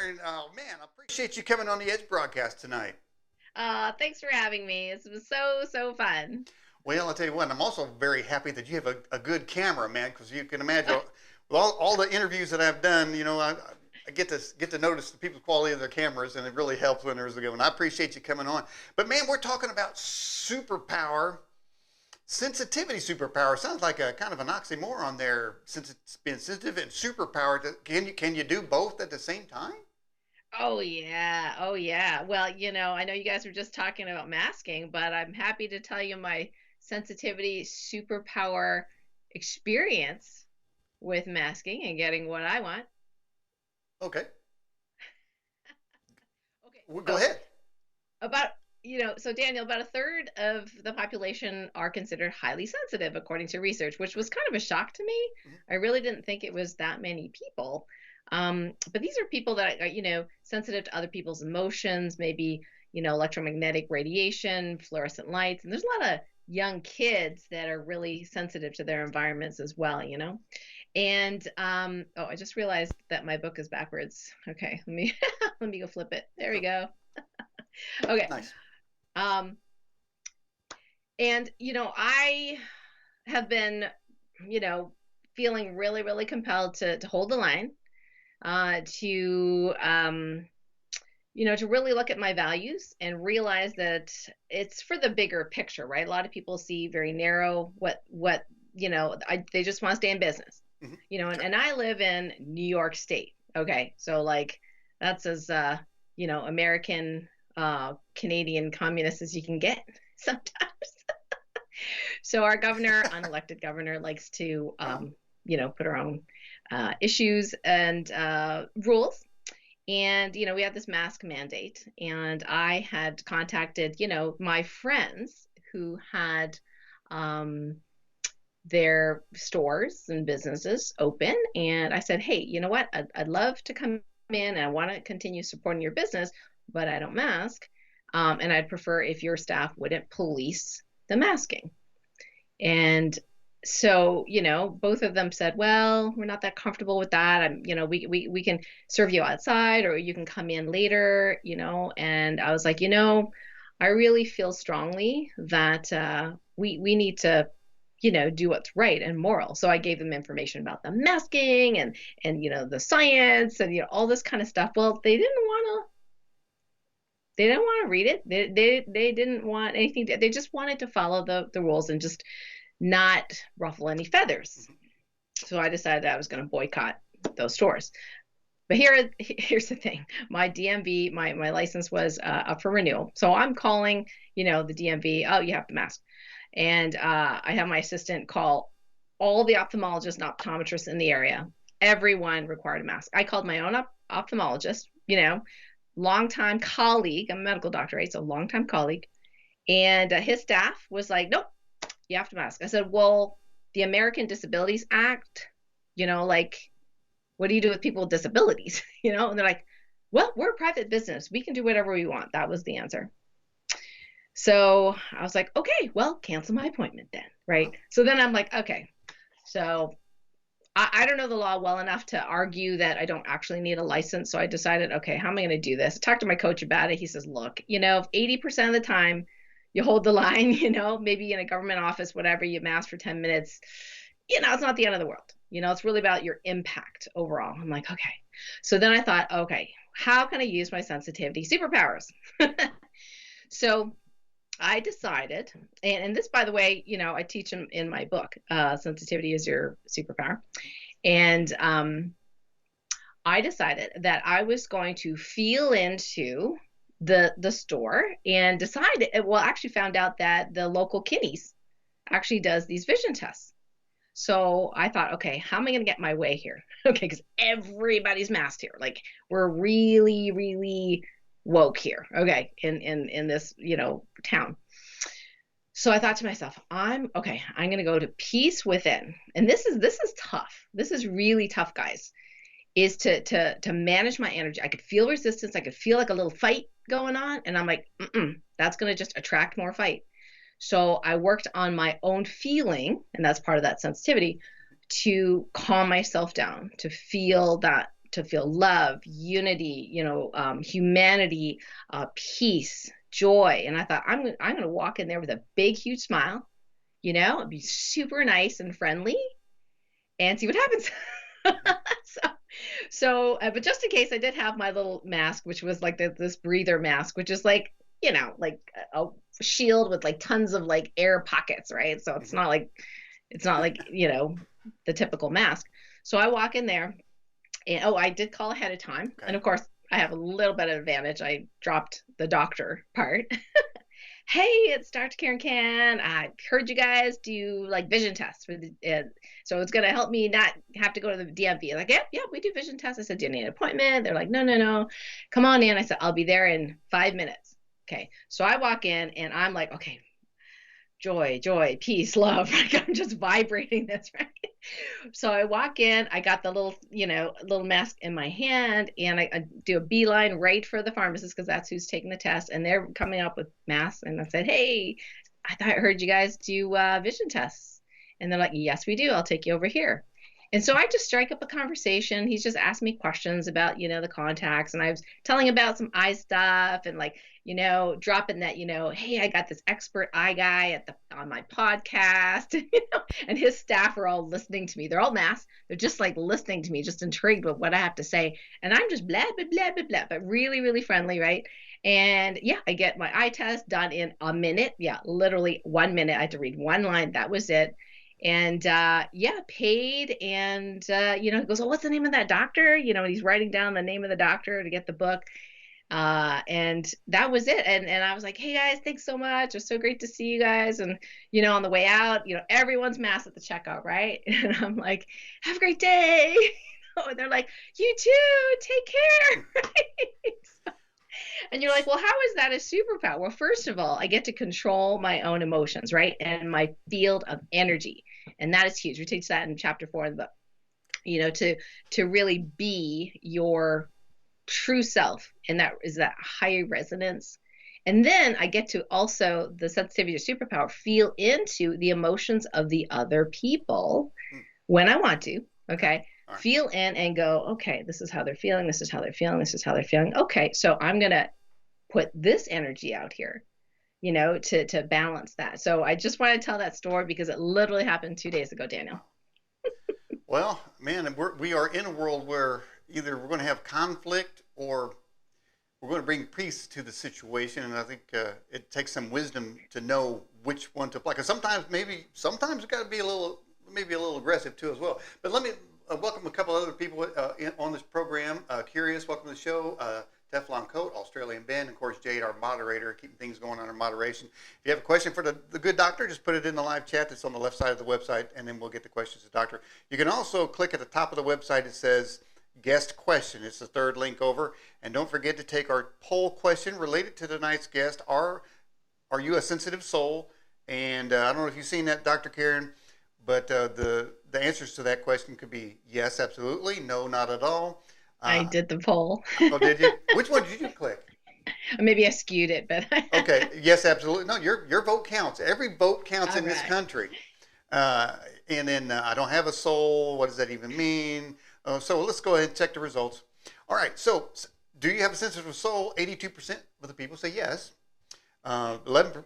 and man, I appreciate you coming on the Edge broadcast tonight. Thanks for having me. It was so fun. Well, I'll tell you what, I'm also very happy that you have a good camera, man, because you can imagine with all the interviews that I've done, I get to notice the people's quality of their cameras, and it really helps when there's a good one. I appreciate you coming on. But man, we're talking about superpower, sensitivity superpower. Sounds like a kind of an oxymoron there, since it's being sensitive and superpower. Can you do both at the same time? Oh yeah. Oh yeah. Well, I know you guys were just talking about masking, but I'm happy to tell you my sensitivity superpower experience with masking and getting what I want. Okay, Okay, well, go so ahead. about so Daniel, about a third of the population are considered highly sensitive according to research, which was kind of a shock to me. Mhm. I really didn't think it was that many people. But these are people that are, sensitive to other people's emotions, maybe, electromagnetic radiation, fluorescent lights, and there's a lot of young kids that are really sensitive to their environments as well. And oh, I just realized that my book is backwards. Okay, let me let me go flip it. There we go. Okay. Nice. Um, and I have been, you know, feeling really compelled to hold the line, to really look at my values and realize that it's for the bigger picture, right? A lot of people see very narrow they just want to stay in business, Hmm. and I live in New York State. Okay. So like that's as American Canadian communist as you can get sometimes. So our governor, unelected governor, likes to Uh-huh. put our own issues and rules. And we had this mask mandate, and I had contacted my friends who had um, their stores and businesses open, and I said, hey, you know what, I'd love to come in and I want to continue supporting your business, but I don't mask, and I'd prefer if your staff wouldn't police the masking. And so, both of them said, well, we're not that comfortable with that. We can serve you outside or you can come in later, and I was like, I really feel strongly that we need to, do what's right and moral. So I gave them information about the masking and the science and all this kind of stuff. Well, they didn't want to read it. They didn't want anything. They just wanted to follow the rules and just not ruffle any feathers. So I decided I was going to boycott those stores. But here's the thing: my DMV, my license was up for renewal. So I'm calling, the DMV. Oh, you have to mask, and I have my assistant call all the ophthalmologists and optometrists in the area. Everyone required a mask. I called my own ophthalmologist, longtime colleague. I'm a medical doctor, right? So longtime colleague, and his staff was like, nope, you have to mask. I said, well, the American Disabilities Act, like, what do you do with people with disabilities? And they're like, well, we're a private business. We can do whatever we want. That was the answer. So I was like, okay, well, cancel my appointment then. Uh-huh. Right. So then I'm like, okay, so I don't know the law well enough to argue that I don't actually need a license. So I decided, okay, how am I going to do this? I talked to my coach about it. He says, look, if 80% of the time you hold the line, maybe in a government office, whatever, you mask for 10 minutes, it's not the end of the world. It's really about your impact overall. I'm like, okay. So then I thought, okay, how can I use my sensitivity superpowers? So I decided, and this, by the way, I teach them in my book, Sensitivity is Your Superpower. And I decided that I was going to feel into the store and decided, well, actually found out that the local Kinney's actually does these vision tests. So I thought, okay, how am I going to get my way here? Okay, because everybody's masked here. Like we're really woke here. Okay, in this town. So I thought to myself, I'm going to go to peace within. And this is tough. This is really tough, guys. Is to manage my energy. I could feel resistance. I could feel like a little fight going on, and I'm like, that's going to just attract more fight. So I worked on my own feeling, and that's part of that sensitivity, to calm myself down, to feel that to feel love, unity, humanity, peace, joy. And I thought, I'm going to walk in there with a big, huge smile, and be super nice and friendly and see what happens. But just in case, I did have my little mask, which was like this breather mask, which is like, like a shield with like tons of like air pockets, right? So it's not like, the typical mask. So I walk in there and, I did call ahead of time. Okay. And of course, I have a little bit of advantage. I dropped the doctor part. Hey, it's Dr. Karen Can. I heard you guys do like vision tests for so it's going to help me not have to go to the DMV. Like, yeah, we do vision tests. I said, do you need an appointment? They're like, no, come on in. I said, I'll be there in 5 minutes. Okay. So I walk in and I'm like, okay, joy, peace, love. Like I'm just vibrating this, right? So I walk in, I got the little mask in my hand, and I do a beeline right for the pharmacist because that's who's taking the test, and they're coming up with masks. And I said, hey, I heard you guys do vision tests. And they're like, yes, we do. I'll take you over here. And so I just strike up a conversation. He's just asked me questions about, the contacts, and I was telling about some eye stuff and like, dropping that, hey, I got this expert eye guy on my podcast, and his staff are all listening to me. They're all masked. They're just like listening to me, just intrigued with what I have to say. And I'm just blah, blah, blah, blah, blah, but really, really friendly, right? And yeah, I get my eye test done in a minute. Yeah, literally 1 minute. I had to read one line. That was it. And paid. And he goes, oh, what's the name of that doctor? And he's writing down the name of the doctor to get the book. And that was it. And I was like, hey guys, thanks so much. It's so great to see you guys. And on the way out, everyone's masked at the checkout, right? And I'm like, have a great day. And they're like, you too, take care. Right? And you're like, well, how is that a superpower? Well, first of all, I get to control my own emotions, right? And my field of energy. And that is huge. We teach that in chapter 4 of the book, to really be your true self. And that is that high resonance. And then I get to also, the sensitivity to superpower, feel into the emotions of the other people when I want to. Okay. Right. Feel in and go, okay, this is how they're feeling. This is how they're feeling. This is how they're feeling. Okay. So I'm going to put this energy out here, to balance that. So I just want to tell that story because it literally happened 2 days ago, Daniel. Well, man, we are in a world where either we're going to have conflict or we're going to bring peace to the situation. And I think it takes some wisdom to know which one to apply. Because sometimes it's got to be a little aggressive too as well. But let me welcome a couple other people on this program. Curious, welcome to the show. Teflon Coat, Australian Ben, and of course Jade, our moderator, keeping things going on our moderation. If you have a question for the good doctor, just put it in the live chat that's on the left side of the website, and then we'll get the questions to the doctor. You can also click at the top of the website. It says guest question. It's the third link over. And don't forget to take our poll question related to tonight's guest. Are you a sensitive soul? And I don't know if you've seen that, Dr. Karen, but the answers to that question could be yes, absolutely, no, not at all. I did the poll. Oh, did you? Which one did you click? Maybe I skewed it, but okay. Yes, absolutely. No, your vote counts. Every vote counts all in this country. And then I don't have a soul. What does that even mean? So let's go ahead and check the results. All right. So do you have a sensitive soul? 82% of the people say yes. 11%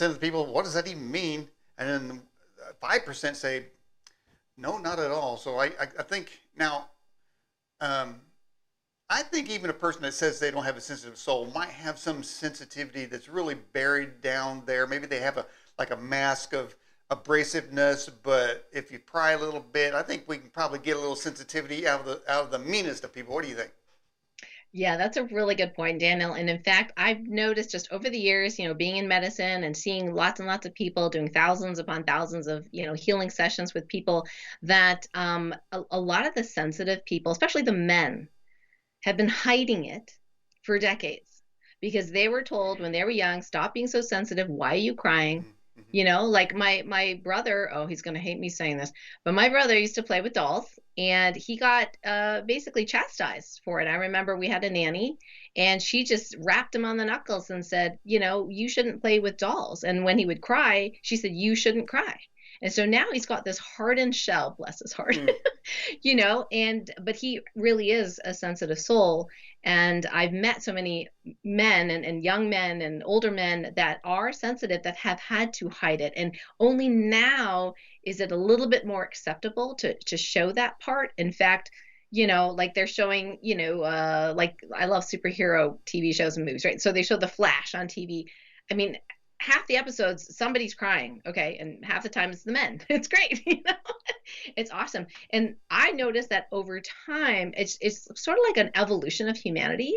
of the people, what does that even mean? And then 5% say no, not at all. So I think now, I think even a person that says they don't have a sensitive soul might have some sensitivity that's really buried down there. Maybe they have a mask of abrasiveness, but if you pry a little bit, I think we can probably get a little sensitivity out of the meanest of people. What do you think? Yeah, that's a really good point, Daniel. And in fact, I've noticed just over the years, being in medicine and seeing lots and lots of people doing thousands upon thousands of, healing sessions with people that a lot of the sensitive people, especially the men, have been hiding it for decades because they were told when they were young, stop being so sensitive. Why are you crying? Mm-hmm. Like my brother, oh, he's going to hate me saying this, but my brother used to play with dolls and he got basically chastised for it. I remember we had a nanny and she just rapped him on the knuckles and said, you shouldn't play with dolls. And when he would cry, she said, you shouldn't cry. And so now he's got this hardened shell, bless his heart, Mm. but he really is a sensitive soul. And I've met so many men and young men and older men that are sensitive that have had to hide it. And only now is it a little bit more acceptable to show that part. In fact, like they're showing, like I love superhero TV shows and movies, right? So they show the Flash on TV. I mean, half the episodes somebody's crying, okay, and half the time it's the men. It's great. It's awesome. And I noticed that over time it's sort of like an evolution of humanity.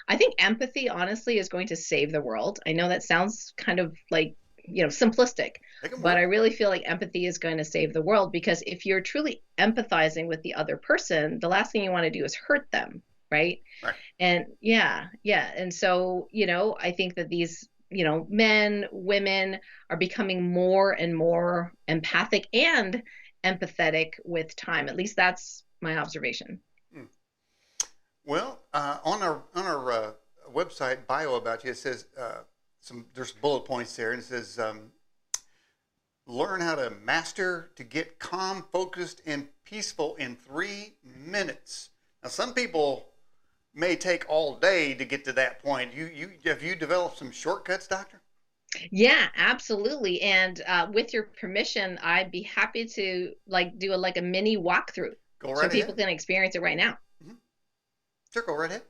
I think empathy honestly is going to save the world. I know that sounds kind of like, simplistic, Make them but I work. really feel like empathy is going to save the world, because if you're truly empathizing with the other person, the last thing you want to do is hurt them, right? Right. And yeah. And so, I think that these, men, women are becoming more and more empathic and empathetic with time. At least that's my observation. Mm. Well, on our website bio about you, it says there's bullet points there, and it says learn how to master to get calm, focused, and peaceful in 3 minutes. Now, some people may take all day to get to that point. You have you developed some shortcuts, doctor? Yeah, absolutely. And with your permission, I'd be happy to like do a mini walkthrough Go so right people ahead. can experience it right now. Mm-hmm. Sure, go right ahead.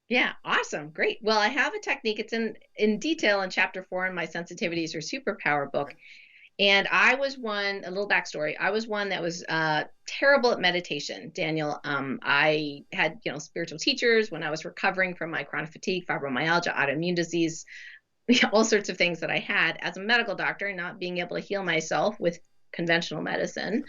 Yeah, awesome. Great. Well, I have a technique. It's in detail in chapter 4 in my Sensitivities or Superpower book. Okay. And I was one, a little backstory. I was one that was terrible at meditation, Daniel. I had, spiritual teachers when I was recovering from my chronic fatigue, fibromyalgia, autoimmune disease, all sorts of things that I had as a medical doctor, not being able to heal myself with conventional medicine.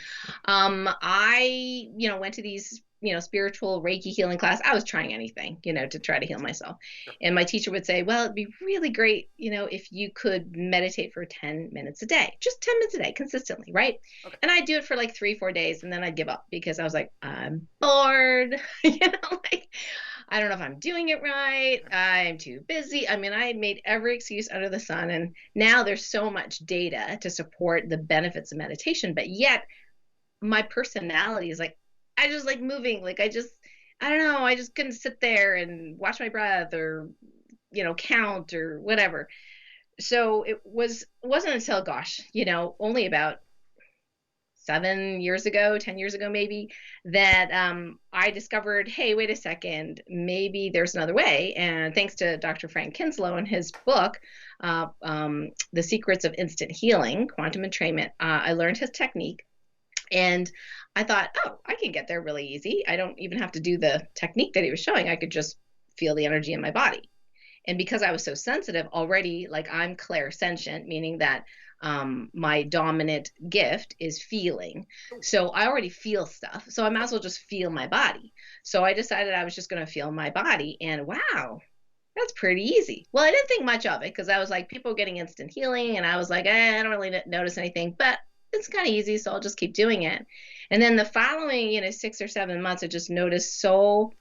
I, went to these, spiritual Reiki healing class. I was trying anything, to try to heal myself. Sure. And my teacher would say, well, it'd be really great, if you could meditate for 10 minutes a day, just 10 minutes a day consistently, right? Okay. And I'd do it for like 3, 4 days, and then I'd give up because I was like, I'm bored, like I don't know if I'm doing it right. I'm too busy. I mean, I made every excuse under the sun. And now there's so much data to support the benefits of meditation. But yet, my personality is like, I just like moving. Like, I don't know, I just couldn't sit there and watch my breath or, count or whatever. So wasn't until, gosh, only about 7 years ago, 10 years ago, maybe, that I discovered, hey, wait a second, maybe there's another way. And thanks to Dr. Frank Kinslow and his book, The Secrets of Instant Healing, Quantum Entrainment, I learned his technique. And I thought, oh, I can get there really easy. I don't even have to do the technique that he was showing. I could just feel the energy in my body. And because I was so sensitive already, like I'm clairsentient, meaning that my dominant gift is feeling. So I already feel stuff. So I might as well just feel my body. So I decided I was just going to feel my body. And wow, that's pretty easy. Well, I didn't think much of it because I was like, people getting instant healing. And I was like, I don't really notice anything, but it's kind of easy. So I'll just keep doing it. And then the following, 6 or 7 months, I just noticed so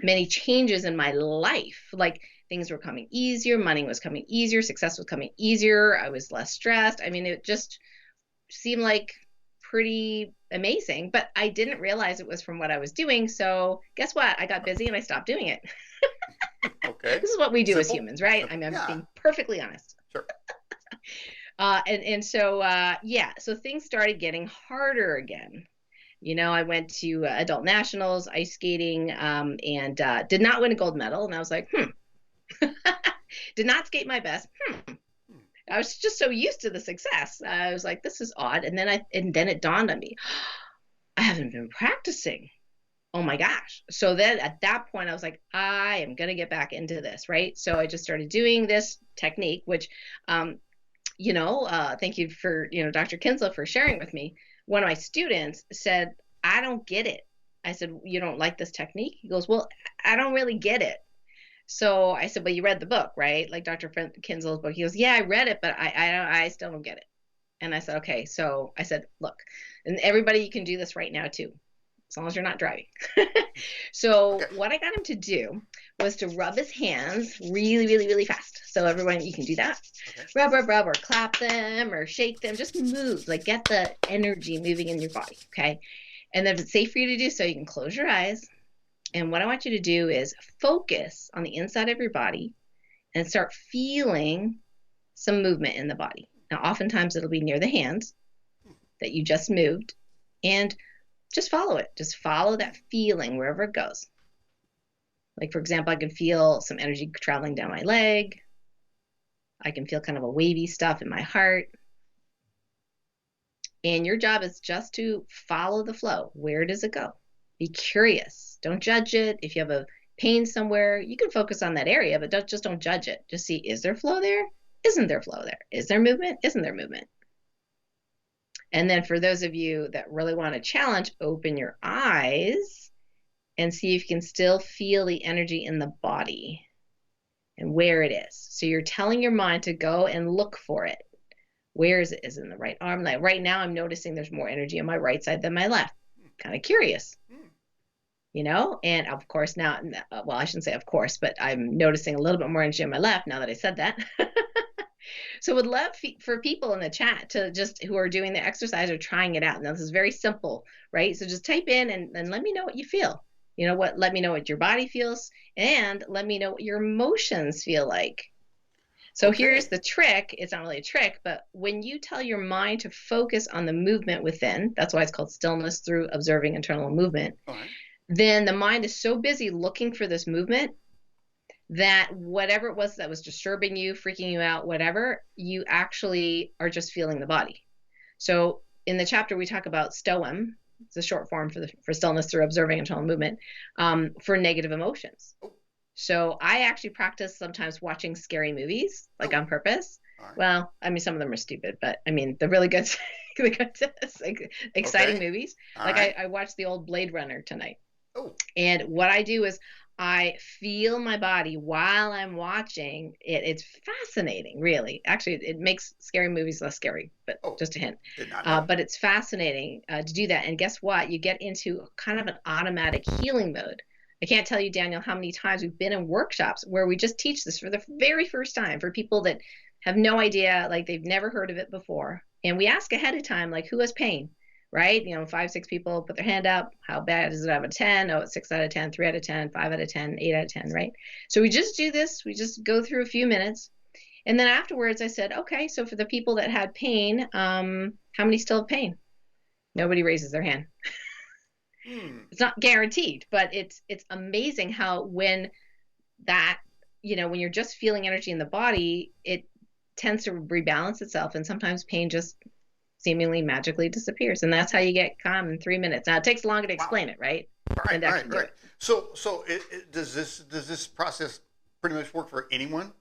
many changes in my life. Like things were coming easier, money was coming easier, success was coming easier, I was less stressed. I mean, it just seemed like pretty amazing, but I didn't realize it was from what I was doing. So guess what? I got busy and I stopped doing it. Okay. This is what we do as Simple. humans, right? Simple. I mean, I'm Yeah. being perfectly honest. Sure. And so yeah, so things started getting harder again. I went to adult nationals, ice skating, and did not win a gold medal. And I was like, did not skate my best. I was just so used to the success. I was like, this is odd. And then it dawned on me, I haven't been practicing. Oh my gosh. So then at that point, I was like, I am going to get back into this. Right. So I just started doing this technique, which, thank you for, Dr. Kinslow for sharing with me. One of my students said, I don't get it. I said, you don't like this technique? He goes, well, I don't really get it. So I said, well, you read the book, right? Like Dr. Kinslow's book. He goes, yeah, I read it, but I still don't get it. And I said, okay. So I said, look, and everybody, you can do this right now too. as long as you're not driving. So Okay. what I got him to do was to rub his hands really, really, really fast. So everyone, you can do that. Okay. Rub, rub, rub, or clap them or shake them. Just move, like get the energy moving in your body, okay? And then if it's safe for you to do so, you can close your eyes. And what I want you to do is focus on the inside of your body and start feeling some movement in the body. Now, oftentimes it'll be near the hands that you just moved, and just follow it. Just follow that feeling wherever it goes. Like, for example, I can feel some energy traveling down my leg. I can feel kind of a wavy stuff in my heart. And your job is just to follow the flow. Where does it go? Be curious. Don't judge it. If you have a pain somewhere, you can focus on that area, but don't judge it. Just see, is there flow there? Isn't there flow there? Is there movement? Isn't there movement? And then for those of you that really want to challenge, open your eyes and see if you can still feel the energy in the body and where it is. So you're telling your mind to go and look for it. Where is it? Is it in the right arm? Like right now, I'm noticing there's more energy on my right side than my left. Kind of curious, you know? And of course now, well, I shouldn't say of course, but I'm noticing a little bit more energy on my left now that I said that. So would love for people in the chat to just, who are doing the exercise or trying it out. Now this is very simple, right? So just type in and let me know what you feel. You know what? Let me know what your body feels, and let me know what your emotions feel like. So Okay. here's the trick. It's not really a trick, but when you tell your mind to focus on the movement within, that's why it's called stillness through observing internal movement, All right. then the mind is so busy looking for this movement that whatever it was that was disturbing you, freaking you out, whatever, you actually are just feeling the body. So in the chapter, we talk about STOM. It's a short form for stillness through observing internal movement, for negative emotions. Oh. So I actually practice sometimes watching scary movies, like on purpose. Right. Well, I mean, some of them are stupid, but I mean, they're really good, like, exciting movies. All like right. I watched the old Blade Runner tonight. Oh. And what I do is I feel my body while I'm watching it. It's fascinating, really. Actually, it makes scary movies less scary, but just a hint. Did not know. But it's fascinating to do that. And guess what? You get into kind of an automatic healing mode. I can't tell you, Daniel, how many times we've been in workshops where we just teach this for the very first time for people that have no idea, like they've never heard of it before. And we ask ahead of time, like, who has pain? Right? You know, 5, 6 people put their hand up. How bad is it out of 10? Oh, it's 6 out of 10, 3 out of 10, 5 out of 10, 8 out of 10, right? So we just do this. We just go through a few minutes. And then afterwards I said, okay, so for the people that had pain, how many still have pain? Nobody raises their hand. It's not guaranteed, but it's amazing how when that, you know, when you're just feeling energy in the body, it tends to rebalance itself. And sometimes pain just seemingly magically disappears, and that's how you get calm in 3 minutes. Now it takes longer to explain it, right? Right. So does this process pretty much work for anyone?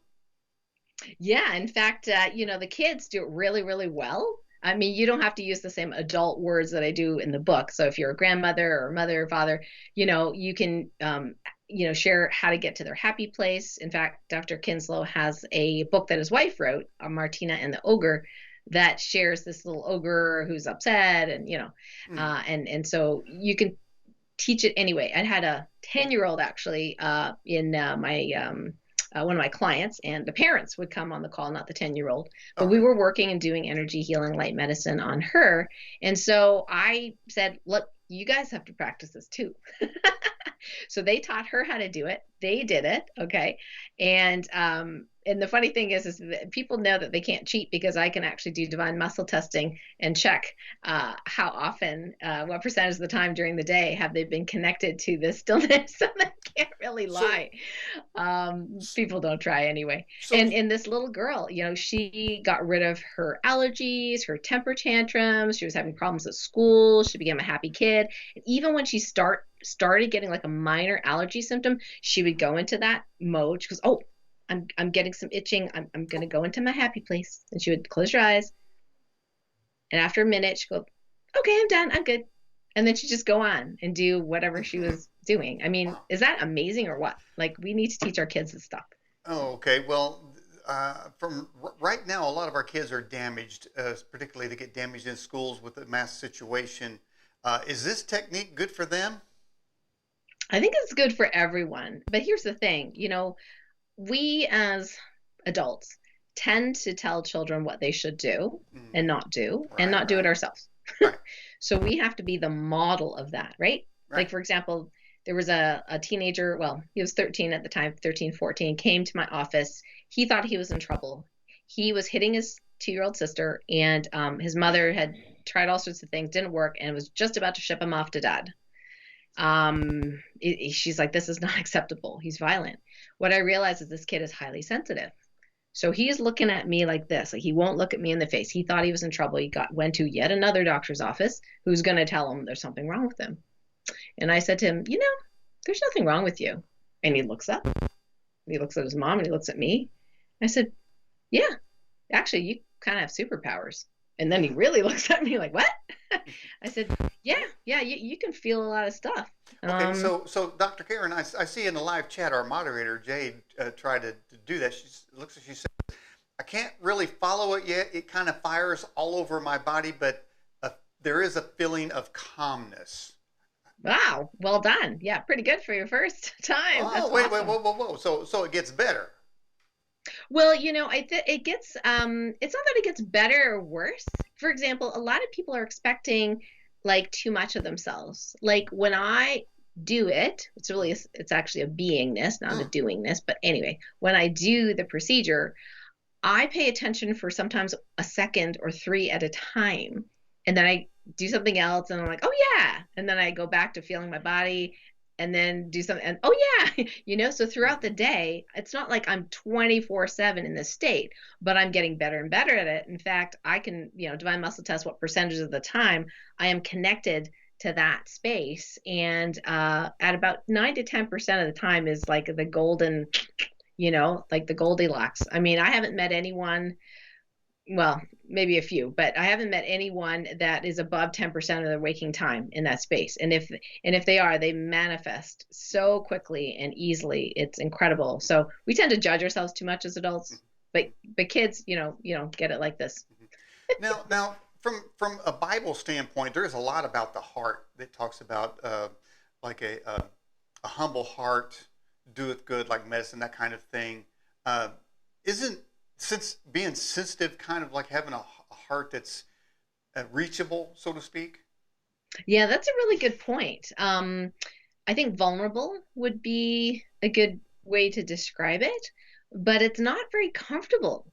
Yeah, in fact, you know, the kids do it really, really well. I mean, you don't have to use the same adult words that I do in the book. So if you're a grandmother or mother or father, you know, you can you know, share how to get to their happy place. In fact, Dr. Kinslow has a book that his wife wrote, Martina and the Ogre, that shares this little ogre who's upset, and you know, and so you can teach it anyway. I had a 10-year-old actually in my one of my clients, and the parents would come on the call, not the 10-year-old, but we were working and doing energy healing light medicine on her. And so I said, look, you guys have to practice this too. So they taught her how to do it. They did it. Okay. And the funny thing is that people know that they can't cheat, because I can actually do divine muscle testing and check how often, what percentage of the time during the day have they been connected to this stillness. So they can't really lie. People don't try anyway. And this little girl, you know, she got rid of her allergies, her temper tantrums. She was having problems at school. She became a happy kid. And even when she started getting like a minor allergy symptom, she would go into that mode. She goes, oh, I'm getting some itching. I'm going to go into my happy place. And she would close her eyes. And after a minute, she'd go, okay, I'm done. I'm good. And then she'd just go on and do whatever she was doing. I mean, is that amazing or what? Like, we need to teach our kids this stuff. Oh, okay. Well, from right now, a lot of our kids are damaged, particularly they get damaged in schools with the mass situation. Is this technique good for them? I think it's good for everyone. But here's the thing, we as adults tend to tell children what they should do Mm, and right, not do it right, ourselves. right, So we have to be the model of that, right? right. Like, for example, there was a teenager, well, he was 13 at the time, 13, 14, came to my office. He thought he was in trouble. He was hitting his 2-year-old sister, and his mother had tried all sorts of things, didn't work, and was just about to ship him off to dad. She's like, this is not acceptable. He's violent. What I realized is this kid is highly sensitive. So he's looking at me like this. Like, he won't look at me in the face. He thought he was in trouble. He went to yet another doctor's office who's going to tell him there's something wrong with him. And I said to him, there's nothing wrong with you. And he looks up. He looks at his mom and he looks at me. I said, yeah, actually, you kind of have superpowers. And then he really looks at me like, what? I said, yeah, you can feel a lot of stuff. Okay, so Dr. Karen, I see in the live chat our moderator Jade tried to do that. She looks, she said, I can't really follow it yet. It kind of fires all over my body, but there is a feeling of calmness. Wow, well done. Yeah, pretty good for your first time. That's Oh, wait, awesome. whoa. So it gets better. Well, it gets it's not that it gets better or worse. For example, a lot of people are expecting like too much of themselves. Like when I do it, it's actually a beingness, not a Mm, doingness. But anyway, when I do the procedure, I pay attention for sometimes a second or three at a time. And then I do something else and I'm like, oh yeah. And then I go back to feeling my body and then do something and oh yeah. So throughout the mhm. day, it's not like I'm 24/7 in this state, but I'm getting better and better at it. In fact, I can, divine muscle test what percentage of the time I am connected to that space. And at about 9 to 10% of the time is like the golden, like the Goldilocks. I mean, I haven't met anyone, well, maybe a few, but I haven't met anyone that is above 10% of their waking time in that space. And if they are, they manifest so quickly and easily. It's incredible. So we tend to judge ourselves too much as adults, but kids, you don't get it like this. Now, from a Bible standpoint, there is a lot about the heart that talks about like a humble heart doeth good, like medicine, that kind of thing. Uh, isn't since being sensitive kind of like having a heart that's reachable, so to speak? Yeah, that's a really good point. I think vulnerable would be a good way to describe it, but it's not very comfortable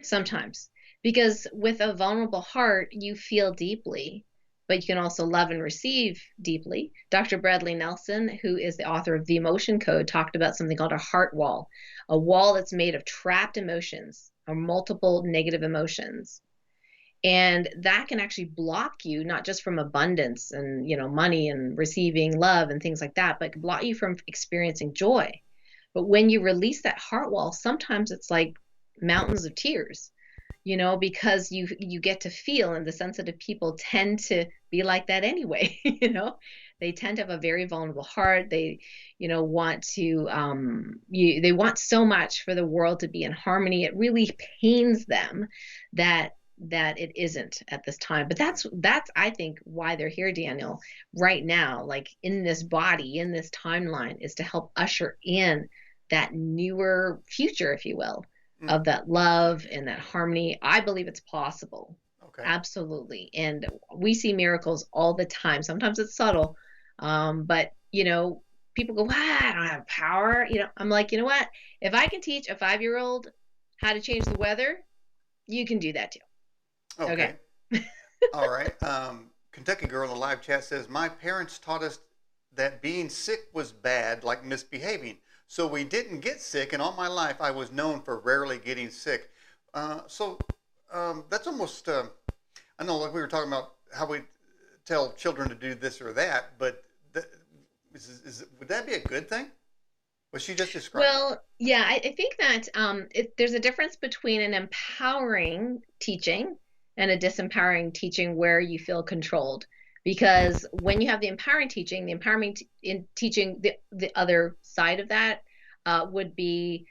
sometimes because with a vulnerable heart, you feel deeply, but you can also love and receive deeply. Dr. Bradley Nelson, who is the author of The Emotion Code, talked about something called a heart wall, a wall that's made of trapped emotions or multiple negative emotions. And that can actually block you, not just from abundance and, money and receiving love and things like that, but can block you from experiencing joy. But when you release that heart wall, sometimes it's like mountains of tears, because you get to feel, and the sensitive people tend to be like that anyway. They tend to have a very vulnerable heart. They want to they want so much for the world to be in harmony. It really pains them that it isn't at this time. But that's I think why they're here, Daniel, right now, like in this body, in this timeline, is to help usher in that newer future, if you will, Mm, of that love and that harmony. I believe it's possible. okay. Absolutely. And we see miracles all the time. Sometimes it's subtle. But people go, I don't have power. I'm like, you know what? If I can teach a 5-year-old how to change the weather, you can do that too. Okay. Okay. All right. Kentucky Girl in the live chat says, my parents taught us that being sick was bad, like misbehaving. So we didn't get sick, and all my life I was known for rarely getting sick. So that's almost, I know, like we were talking about how we tell children to do this or that, but that, would that be a good thing? What she just described? Well, yeah, I think that there's a difference between an empowering teaching and a disempowering teaching where you feel controlled. Because when you have the empowering teaching, the empowering in teaching, the other side of that would be,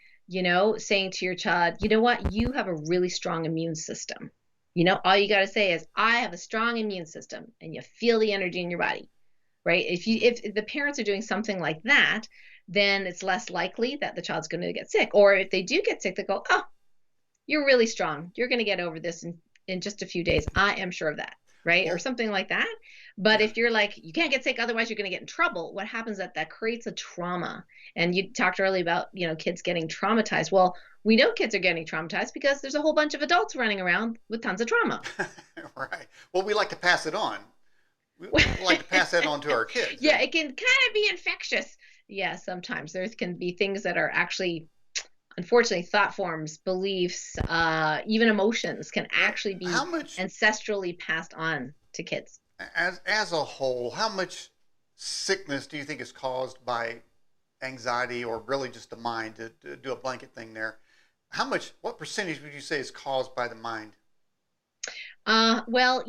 saying to your child, you know what, you have a really strong immune system. All you got to say is, I have a strong immune system, and you feel the energy in your body, right? If the parents are doing something like that, then it's less likely that the child's going to get sick. Or if they do get sick, they go, oh, you're really strong. You're going to get over this in just a few days. I am sure of that. Right. Or Well, something like that. But yeah. if you're like, you can't get sick, otherwise you're going to get in trouble. What happens that creates a trauma. And you talked earlier about, kids getting traumatized. Well, we know kids are getting traumatized because there's a whole bunch of adults running around with tons of trauma. Right. Well, we like to pass it on. We like to pass that on to our kids. Yeah, it can kind of be infectious. Yeah, sometimes there can be things that are actually, unfortunately, thought forms, beliefs, even emotions can Well, actually be how much, ancestrally passed on to kids. as a whole, how much sickness do you think is caused by anxiety, or really just the mind, to do a blanket thing there? What percentage would you say is caused by the mind? Well,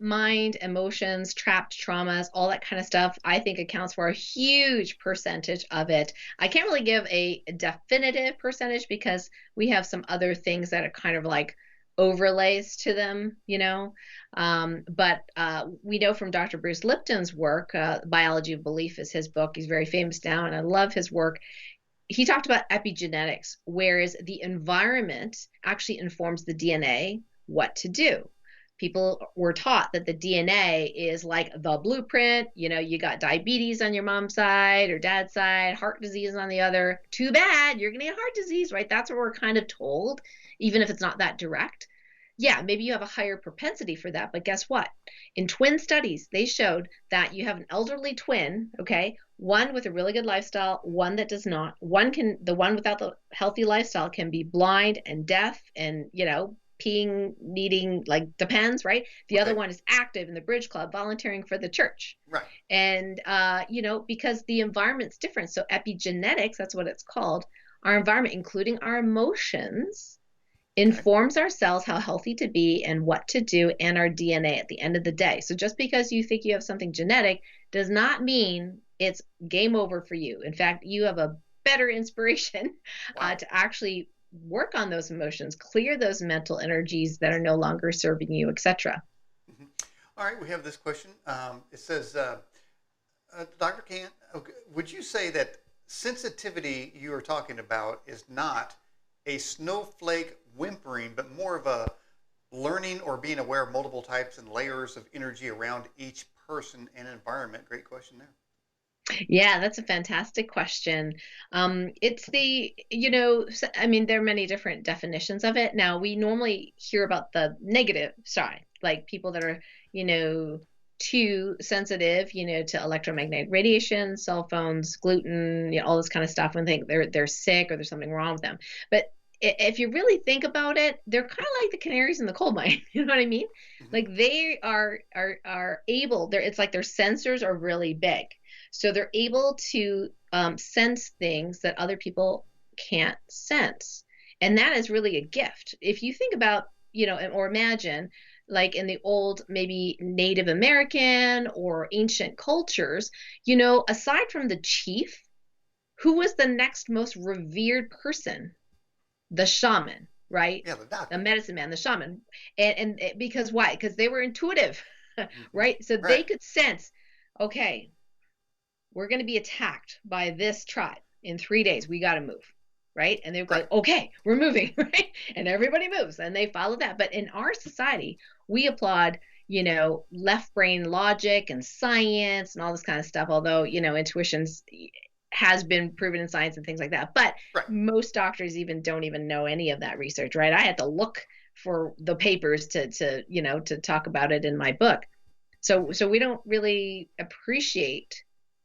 mind, emotions, trapped traumas, all that kind of stuff, I think accounts for a huge percentage of it. I can't really give a definitive percentage because we have some other things that are kind of like overlays to them. But we know from Dr. Bruce Lipton's work, Biology of Belief is his book. He's very famous now, and I love his work. He talked about epigenetics, whereas the environment actually informs the DNA what to do. People were taught that the DNA is like the blueprint. You got diabetes on your mom's side or dad's side, heart disease on the other. Too bad, you're going to get heart disease, right? That's what we're kind of told, even if it's not that direct. Yeah, maybe you have a higher propensity for that, but guess what? In twin studies, they showed that you have an elderly twin, okay? One with a really good lifestyle, one that does not. The one without the healthy lifestyle can be blind and deaf and, peeing, needing, like, depends, right? The other Okay. one is active in the bridge club, volunteering for the church. Right. And, because the environment's different. So epigenetics, that's what it's called. Our environment, including our emotions, Okay. informs our cells how healthy to be and what to do, and our DNA at the end of the day. So just because you think you have something genetic does not mean it's game over for you. In fact, you have a better inspiration Wow. to actually work on those emotions, clear those mental energies that are no longer serving you, etc. Hmm. All right. We have this question. It says, Dr. Kant, okay, would you say that sensitivity you are talking about is not a snowflake whimpering, but more of a learning or being aware of multiple types and layers of energy around each person and environment? Great question there. Yeah, that's a fantastic question. It's I mean, there are many different definitions of it. Now, we normally hear about the negative side, like people that are, you know, too sensitive, to electromagnetic radiation, cell phones, gluten, all this kind of stuff, and think they're sick or there's something wrong with them. But if you really think about it, they're kind of like the canaries in the coal mine. You know what I mean? Hmm. Like they are able. It's like their sensors are really big, so they're able to sense things that other people can't sense. And that is really a gift. If you think about, or imagine, like in the old, maybe Native American or ancient cultures, aside from the chief, who was the next most revered person? The shaman, right? Yeah, the The doctor. medicine man, the shaman. And because why? Because they were intuitive, Hmm. right? So they Right. could sense, okay, we're going to be attacked by this tribe in 3 days. We got to move. Right. And they're Right. going, okay, we're moving. Right. And everybody moves and they follow that. But in our society, we applaud, left brain logic and science and all this kind of stuff. Although, intuitions has been proven in science and things like that. But Right. most doctors even don't even know any of that research. Right. I had to look for the papers to talk about it in my book. So Hmm. so we don't really appreciate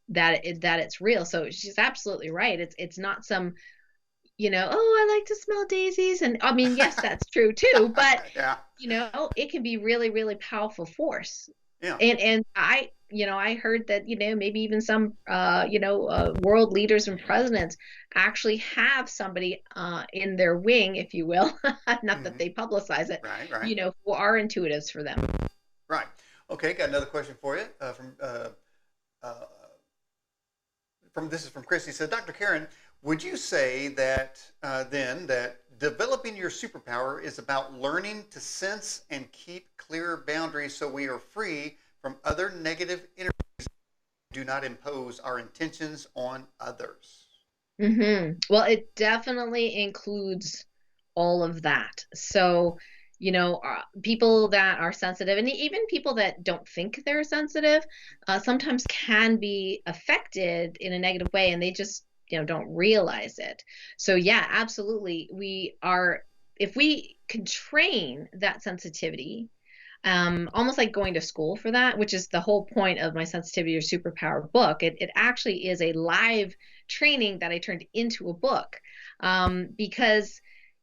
that it's real. So she's absolutely right. It's not some, oh, I like to smell daisies. And I mean, yes, that's true too, but Yeah. it can be really, really powerful force. Yeah. And I heard that, maybe even some world leaders and presidents actually have somebody in their wing, if you will, not that Hmm. they publicize it, Right. Right. who are intuitives for them. Right. Okay. Got another question for you uh, this is from Chris. He said, Dr. Karen, would you say that then that developing your superpower is about learning to sense and keep clear boundaries so we are free from other negative energies. Do not impose our intentions on others. Well, it definitely includes all of that. So, people that are sensitive, and even people that don't think they're sensitive, sometimes can be affected in a negative way, and they just, don't realize it. So, yeah, absolutely. If we can train that sensitivity, almost like going to school for that, which is the whole point of my Sensitivity or Superpower book. It actually is a live training that I turned into a book, because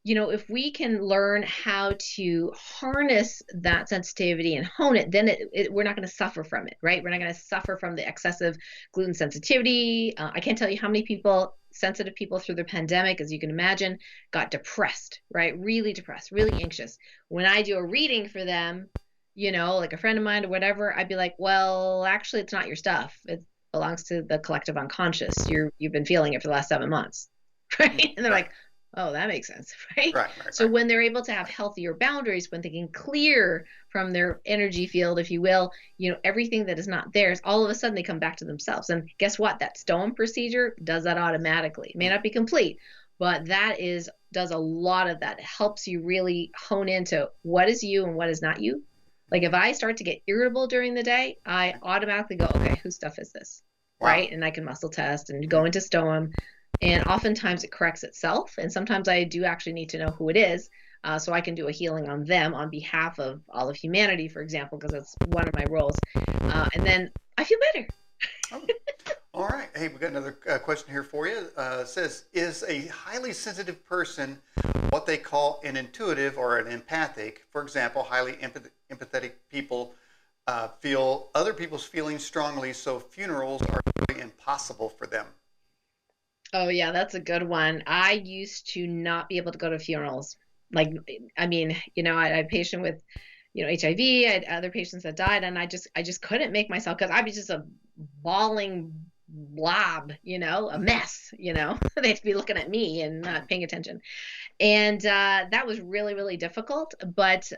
if we can learn how to harness that sensitivity and hone it, then we're not going to suffer from it, right? We're not going to suffer from the excessive gluten sensitivity. I can't tell you how many sensitive people through the pandemic, as you can imagine, got depressed, right? Really depressed, really anxious. When I do a reading for them, like a friend of mine or whatever, I'd be like, well, actually, it's not your stuff. It belongs to the collective unconscious. You've been feeling it for the last 7 months, right? And they're Right. like, oh, that makes sense, right? Right. Right. So Right. when they're able to have healthier boundaries, when they can clear from their energy field, if you will, everything that is not theirs, all of a sudden they come back to themselves. And guess what? That STOM procedure does that automatically. It may not be complete, but does a lot of that. It helps you really hone into what is you and what is not you. Like if I start to get irritable during the day, I automatically go, okay, whose stuff is this? Wow. Right? And I can muscle test and go into STOM. And oftentimes it corrects itself. And sometimes I do actually need to know who it is, so I can do a healing on them on behalf of all of humanity, for example, because that's one of my roles. And then I feel better. Oh, all right. Hey, we got another question here for you. It says, is a highly sensitive person what they call an intuitive or an empathic? For example, highly empathetic people feel other people's feelings strongly, so funerals are really impossible for them. Oh, yeah, that's a good one. I used to not be able to go to funerals. Like, I mean, I had a patient with, HIV. I had other patients that died, and I just couldn't make myself, because I was just a bawling blob, a mess, They had to be looking at me and not paying attention. And that was really, really difficult. But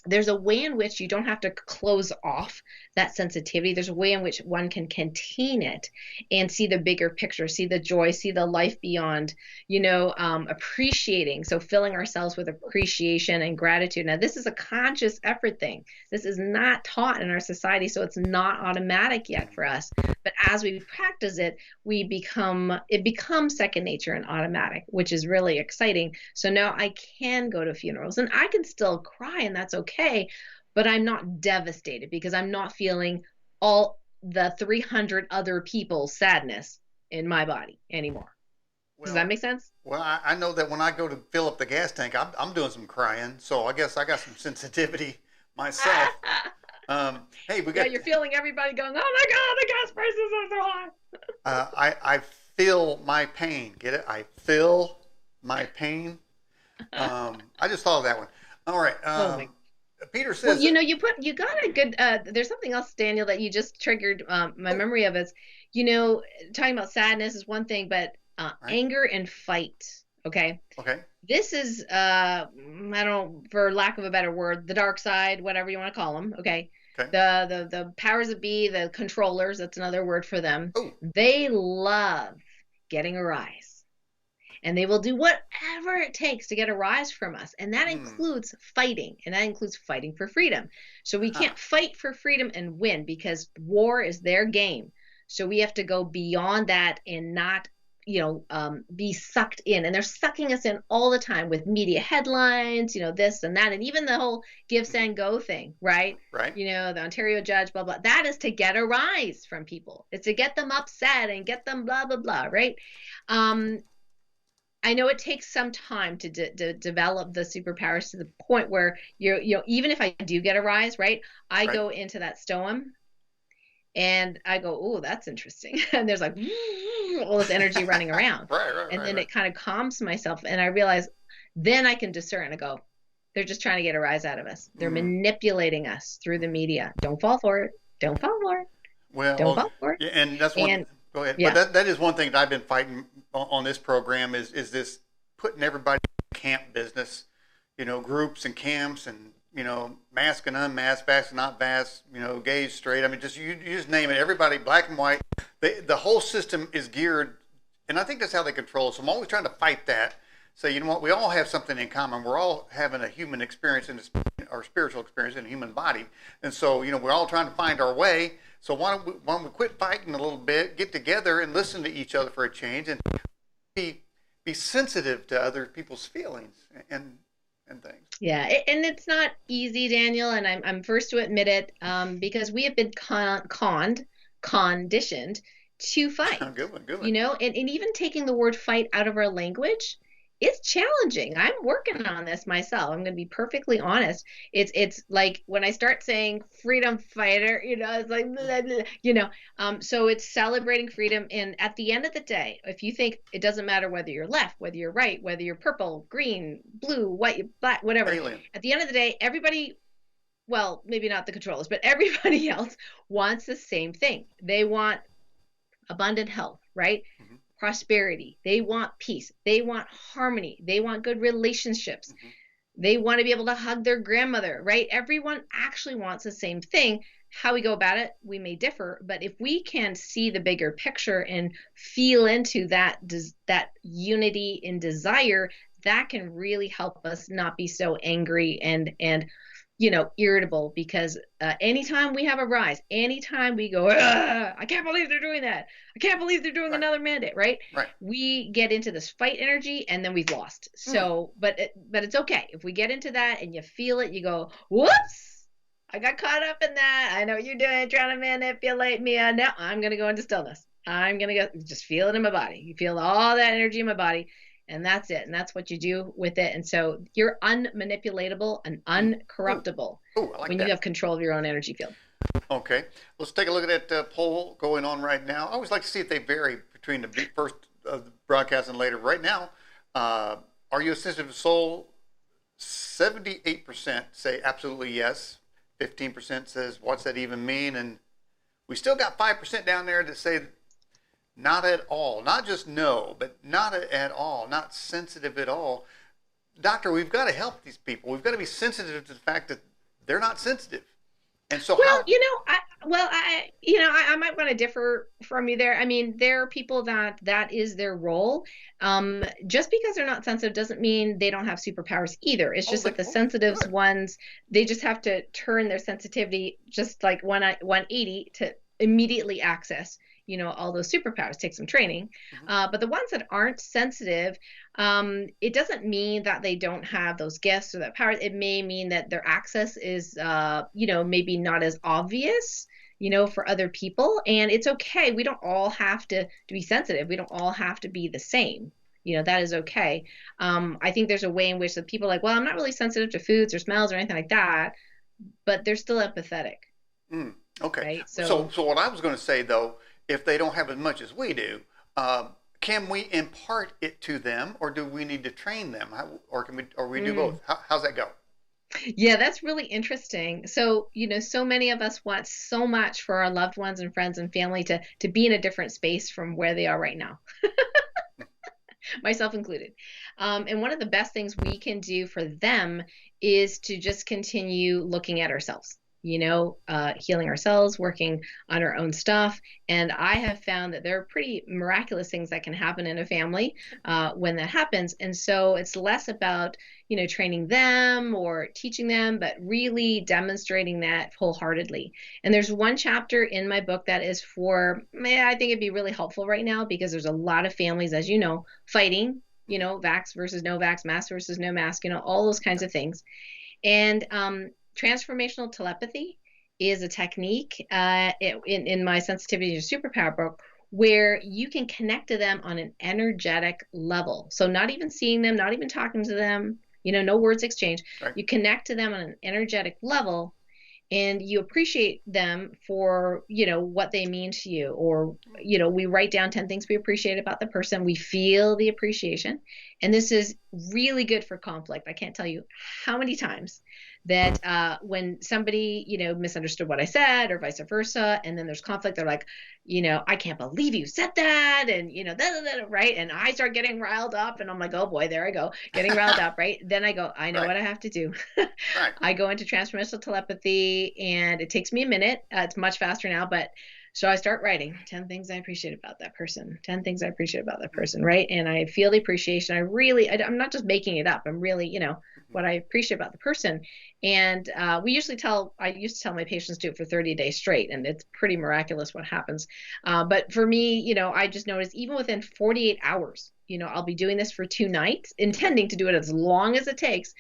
there's a way in which you don't have to close off that sensitivity. There's a way in which one can contain it and see the bigger picture, see the joy, see the life beyond, appreciating. So filling ourselves with appreciation and gratitude. Now, this is a conscious effort thing. This is not taught in our society, so it's not automatic yet for us. But as we practice it, it becomes second nature and automatic, which is really exciting. So now I can go to funerals and I can still cry, and that's okay, but I'm not devastated because I'm not feeling all the 300 other people's sadness in my body anymore. Does that Well, make sense? well, I know that when I go to fill up the gas tank, I'm doing some crying, so I guess I got some sensitivity myself. Hey, we Yeah, got. you're feeling everybody going, oh my God, the gas prices are so high. I feel my pain. Get it? I feel my pain. I just thought of that one. All right. Oh my. Peter Well, says, you got a good, there's something else, Daniel, that you just triggered my oh, memory of. Is, talking about sadness is one thing, but right. anger and fight. Okay. Okay. This is, I don't, for lack of a better word, the dark side, whatever you want to call them. Okay. Okay. The powers that be, the controllers, that's another word for them. Oh, They love getting a rise. And they will do whatever it takes to get a rise from us. And that hmm. includes fighting, and that includes fighting for freedom. So we Huh. can't fight for freedom and win, because war is their game. So we have to go beyond that and not, be sucked in. And they're sucking us in all the time with media headlines, this and that, and even the whole give, Mhm. send, go thing, right? Right. The Ontario judge, blah, blah. That is to get a rise from people. It's to get them upset and get them blah, blah, blah, right? Um, I know it takes some time to develop the superpowers to the point where even if I do get a rise, right? I Right. go into that STOM and I go, oh, that's interesting. And there's like all this energy running around. Right. Right. And Right. then Right. it kind of calms myself. And I realize then I can discern and go, they're just trying to get a rise out of us. They're Mm. manipulating us through the media. Don't fall for it. Don't fall for it. Don't Well, fall for it. yeah, and that's one. And Go ahead. But yeah. that is one thing that I've been fighting on this program is this putting everybody in camp business, groups and camps and, mask and unmasked, fast and not fast, gay, straight. I mean, just you just name it. Everybody, black and white, the whole system is geared, and I think that's how they control. So I'm always trying to fight that. Say, you know what? We all have something in common. We're all having a human experience or spiritual experience in a human body, and so we're all trying to find our way. So why don't we quit fighting a little bit, get together, and listen to each other for a change, and be sensitive to other people's feelings and things. Yeah, and it's not easy, Daniel, and I'm first to admit it, because we have been conditioned to fight. Good one, good one. And even taking the word fight out of our language, it's challenging. I'm working on this myself. I'm going to be perfectly honest. It's like when I start saying freedom fighter, it's like, blah, blah, so it's celebrating freedom. And at the end of the day, if you think it doesn't matter whether you're left, whether you're right, whether you're purple, green, blue, white, black, whatever, Alien. At the end of the day, everybody, well, maybe not the controllers, but everybody else wants the same thing. They want abundant health, right? Mm-hmm. Prosperity. They want peace. They want harmony. They want good relationships. Mm-hmm. They want to be able to hug their grandmother, right? Everyone actually wants the same thing. How we go about it, we may differ, but if we can see the bigger picture and feel into that unity and desire, that can really help us not be so angry and irritable, because anytime we have a rise, anytime we go, I can't believe they're doing that. I can't believe they're doing another mandate, right? Right. We get into this fight energy and then we've lost. So, but it's okay. If we get into that and you feel it, you go, whoops, I got caught up in that. I know what you're doing, trying to manipulate me. Now I'm going to go into stillness. I'm going to go just feel it in my body. You feel all that energy in my body. And that's it. And that's what you do with it. And so you're unmanipulatable and uncorruptible when you have control of your own energy field. Okay. Let's take a look at that poll going on right now. I always like to see if they vary between the first broadcast and later. Right now, are you a sensitive soul? 78% say absolutely yes. 15% says, what's that even mean? And we still got 5% down there that say not at all, not just no, but not at all, not sensitive at all. Doctor, we've got to help these people. We've got to be sensitive to the fact that they're not sensitive. And so, I might want to differ from you there. I mean, there are people that is their role. Just because they're not sensitive doesn't mean they don't have superpowers either. It's just that the sensitive ones, they just have to turn their sensitivity just like 180 to immediately access all those superpowers. Take some training. But the ones that aren't sensitive, it doesn't mean that they don't have those gifts or that power. It may mean that their access is, maybe not as obvious, for other people. And it's okay. We don't all have to be sensitive. We don't all have to be the same. That is okay. I think there's a way in which the people are like, well, I'm not really sensitive to foods or smells or anything like that, but they're still empathetic. Okay. Right? So what I was going to say, though, if they don't have as much as we do, can we impart it to them, or do we need to train them, or we do both? How's that go? Yeah, that's really interesting. So, so many of us want so much for our loved ones and friends and family to be in a different space from where they are right now, myself included. And one of the best things we can do for them is to just continue looking at ourselves. Healing ourselves, working on our own stuff. And I have found that there are pretty miraculous things that can happen in a family when that happens. And so it's less about, training them or teaching them, but really demonstrating that wholeheartedly. And there's one chapter in my book that is for, I think it'd be really helpful right now, because there's a lot of families, as you know, fighting, vax versus no vax, mask versus no mask, all those kinds of things. And transformational telepathy is a technique in my sensitivity to superpower book where you can connect to them on an energetic level. So not even seeing them, not even talking to them, no words exchanged. Right. You connect to them on an energetic level, and you appreciate them for, what they mean to you. Or, we write down 10 things we appreciate about the person. We feel the appreciation. And this is really good for conflict. I can't tell you how many times that when somebody, misunderstood what I said or vice versa, and then there's conflict, they're like, I can't believe you said that. And, da, da, da, right. And I start getting riled up and I'm like, oh boy, there I go, getting riled up. Right. Then I go, I know Right. what I have to do. Right. I go into transformational telepathy and it takes me a minute. It's much faster now, but so I start writing 10 things I appreciate about that person, 10 things I appreciate about that person, right? And I feel the appreciation. I'm not just making it up. I'm really, Mhm. what I appreciate about the person. And I used to tell my patients do it for 30 days straight, and it's pretty miraculous what happens. But for me, I just noticed even within 48 hours, I'll be doing this for 2 nights, Okay. intending to do it as long as it takes.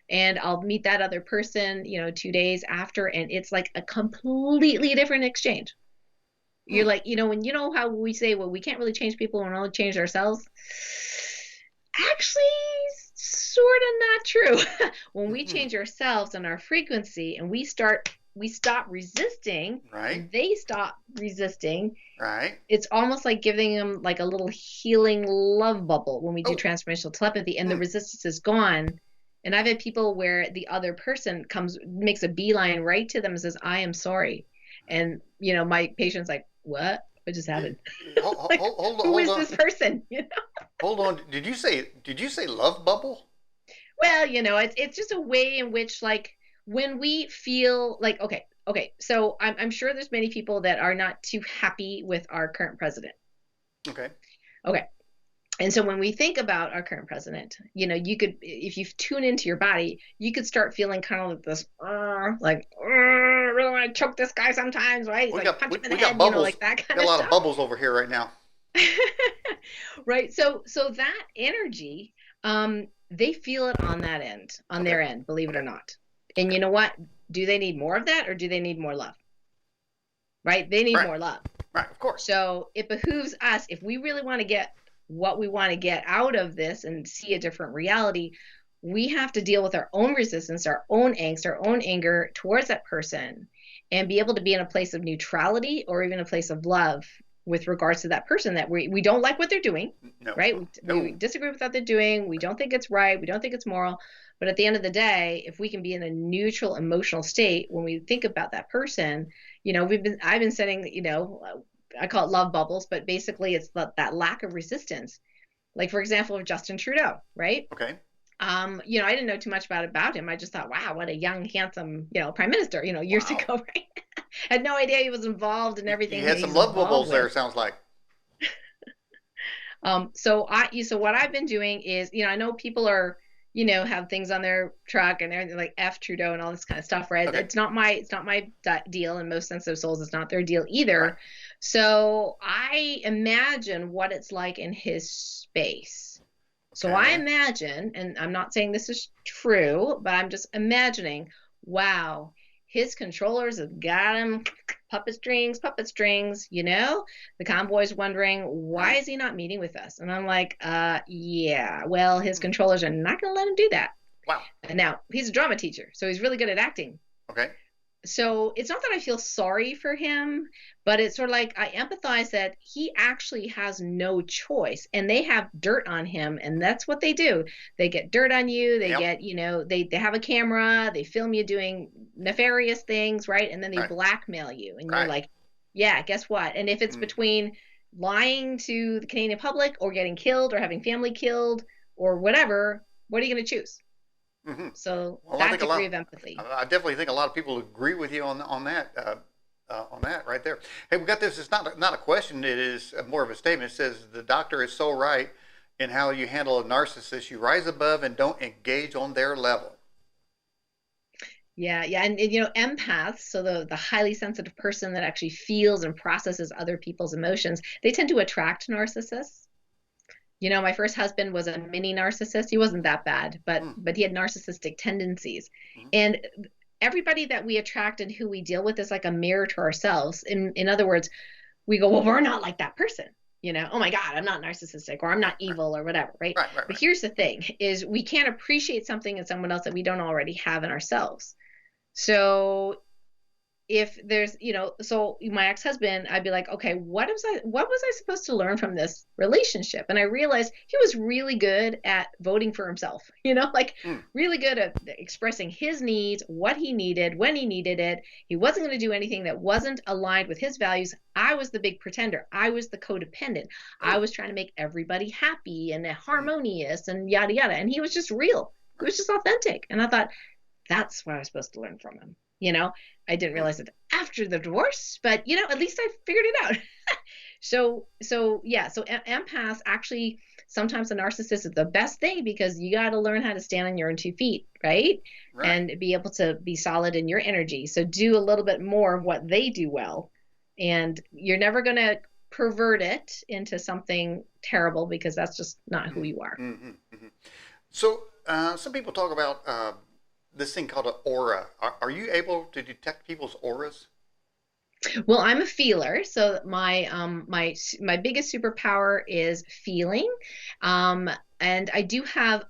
And I'll meet that other person, 2 days after, and it's like a completely different exchange. You're Hmm. like, when how we say, well, we can't really change people and only change ourselves. Actually, sort of not true. When we Hmm. change ourselves and our frequency and we stop resisting Right. and they stop resisting, Right. it's almost like giving them like a little healing love bubble when we do Oh. transformational telepathy and the Hmm. resistance is gone. And I've had people where the other person makes a beeline right to them and says, I am sorry. And, my patient's like, what just happened? Like, who Hold is on. this person? Hold on. Did you say love bubble? Well, it's just a way in which, like, when we feel like, okay, so I'm sure there's many people that are not too happy with our current president. Okay. Okay. And so when we think about our current president, you could, if you tune into your body, you could start feeling kind of like this, like, I really want to choke this guy sometimes, right? He's like, punch him in We the got head, bubbles. like that We kind got a of lot of stuff. bubbles over here right now. Right. So that energy, they feel it on that end, on Okay. their end, believe it Okay. or not. And Okay. you know what? Do they need more of that or do they need more love? Right? They need Right. more love. Right. Of course. So it behooves us, if we really want to get what we want to get out of this and see a different reality, we have to deal with our own resistance, our own angst, our own anger towards that person, and be able to be in a place of neutrality or even a place of love with regards to that person that we don't like what they're doing, No. right? We No. disagree with what they're doing. We don't think it's right. We don't think it's moral. But at the end of the day, if we can be in a neutral emotional state when we think about that person, I've been setting, I call it love bubbles, but basically it's that lack of resistance. Like, for example, of Justin Trudeau, right? Okay. I didn't know too much about him. I just thought, wow, what a young, handsome, prime minister, years Wow. ago, right? Had no idea he was involved in You everything that had some he's love involved bubbles there. with. Sounds like. So what I've been doing is, I know people are, have things on their truck and everything like F Trudeau and all this kind of stuff, right? Okay. It's not my deal, and most sensitive souls, it's not their deal Right. either. So I imagine what it's like in his space. So I Okay. imagine, and I'm not saying this is true, but I'm just imagining, wow, his controllers have got him puppet strings, The convoy's wondering, why Right. is he not meeting with us? And I'm like, yeah, well, his Hmm. controllers are not going to let him do that. Wow. And now he's a drama teacher, so he's really good at acting. Okay. So it's not that I feel sorry for him, but it's sort of like I empathize that he actually has no choice and they have dirt on him. And that's what they do. They get dirt on you. They Yep. get, they have a camera, they film you doing nefarious things, right? And then they Right. blackmail you. And you're Right. like, yeah, guess what? And if it's Mm. between lying to the Canadian public or getting killed or having family killed or whatever, what are you going to choose? Hmm. So Well, I that think a degree lot. of empathy. I definitely think a lot of people agree with you on that right there. Hey, we got this. It's not a question. It is more of a statement. It says the doctor is so right in how you handle a narcissist. You rise above and don't engage on their level. Yeah, yeah, and empaths, so the highly sensitive person that actually feels and processes other people's emotions, they tend to attract narcissists. My first husband was a mini narcissist. He wasn't that bad, but Mm. he had narcissistic tendencies. Mm. And everybody that we attract and who we deal with is like a mirror to ourselves. In other words, we go, well, we're not like that person. Oh my God, I'm not narcissistic or I'm not Right. evil or whatever, right? Right. Right. But Right. here's the thing is we can't appreciate something in someone else that we don't already have in ourselves. So if there's, so my ex-husband, I'd be like, okay, what was I supposed to learn from this relationship? And I realized he was really good at voting for himself, like Mm. really good at expressing his needs, what he needed, when he needed it. He wasn't going to do anything that wasn't aligned with his values. I was the big pretender. I was the codependent. I Oh. was trying to make everybody happy and Mm. harmonious and yada, yada. And he was just real. He Right. was just authentic. And I thought, that's what I was supposed to learn from him. I didn't Mm. realize it after the divorce, but at least I figured it out. So yeah, so empaths actually, sometimes a narcissist is the best thing because you got to learn how to stand on your own 2 feet, right? Right. And be able to be solid in your energy. So do a little bit more of what they do well, and you're never going to pervert it into something terrible because that's just not who Mm. you are. Mm-hmm. Mm-hmm. So some people talk about this thing called an aura. Are you able to detect people's auras? Well, I'm a feeler, so my biggest superpower is feeling, and I do have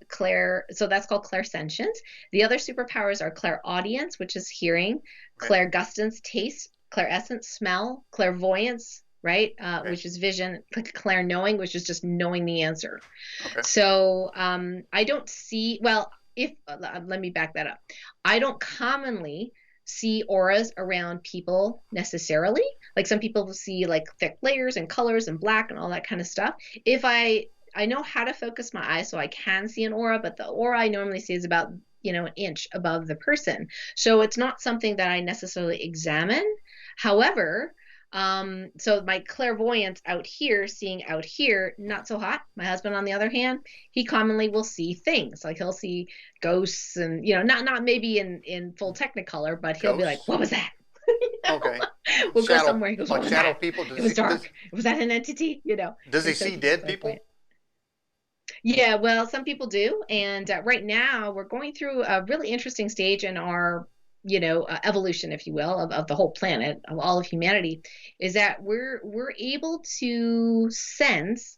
so that's called clairsentience. The other superpowers are clairaudience, which is hearing, Okay. clairgustance, taste, clairessence, smell, clairvoyance, right, Okay. which is vision, clairknowing, which is just knowing the answer. Okay. So I don't see, well, if let me back that up. I don't commonly see auras around people necessarily. Like some people see like thick layers and colors and black and all that kind of stuff. If I know how to focus my eyes so I can see an aura, but the aura I normally see is about an inch above the person. So it's not something that I necessarily examine. However, so my clairvoyance out here, seeing out here, not so hot. My husband, on the other hand, he commonly will see things. Like he'll see ghosts and, not maybe in full technicolor, but he'll be like, Ghosts. what was that? Okay. We'll go Shadow, somewhere. He goes, what like was shadow that? people. It was dark. Was that an entity? Does he And so see he dead gets like, people? yeah, well, some people do. And right now we're going through a really interesting stage in our, evolution, if you will, of the whole planet, of all of humanity, is that we're able to sense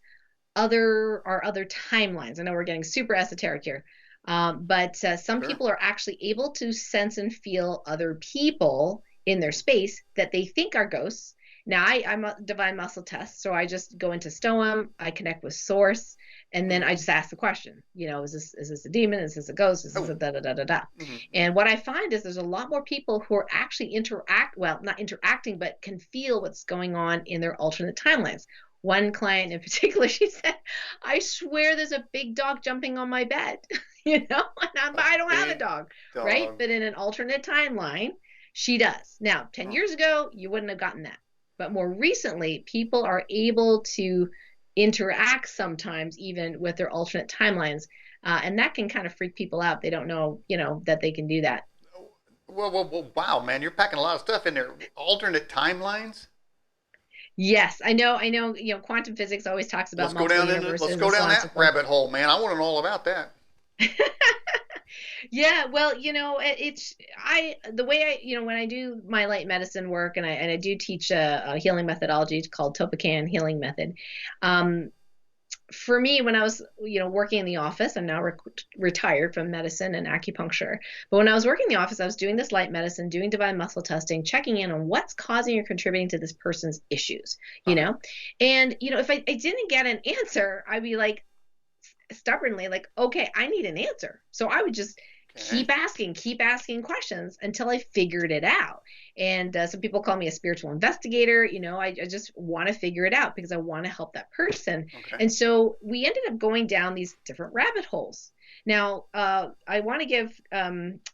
our other timelines. I know we're getting super esoteric here. But some Sure. people are actually able to sense and feel other people in their space that they think are ghosts. Now, I'm a divine muscle test, so I just go into STOM, I connect with source, and then Mm. I just ask the question, is this a demon? Is this a ghost? Is this Oh. a da da da da da? Mm-hmm. And what I find is there's a lot more people who are actually not interacting, but can feel what's going on in their alternate timelines. One client in particular, she said, I swear there's a big dog jumping on my bed, but A I don't have a big dog, right? dog. But in an alternate timeline, she does. Now, 10 Oh. years ago, you wouldn't have gotten that. But more recently, people are able to interact sometimes even with their alternate timelines. And that can kind of freak people out. They don't know, that they can do that. Well, wow, man, you're packing a lot of stuff in there. Alternate timelines. Yes, I know. Quantum physics always talks about multiple Let's universes go and so down on and so that forth. rabbit hole, man. I want to know all about that. Yeah, well, it's the way when I do my light medicine work and I do teach a healing methodology called Topican healing method. For me, when I was working in the office, I'm now retired from medicine and acupuncture. But when I was working in the office, I was doing this light medicine, doing divine muscle testing, checking in on what's causing or contributing to this person's issues. Uh-huh. And if I didn't get an answer, I'd be like, stubbornly like, okay, I need an answer. So I would just Okay. keep asking questions until I figured it out. And some people call me a spiritual investigator. I just want to figure it out because I want to help that person. Okay. And so we ended up going down these different rabbit holes. Now, I want to give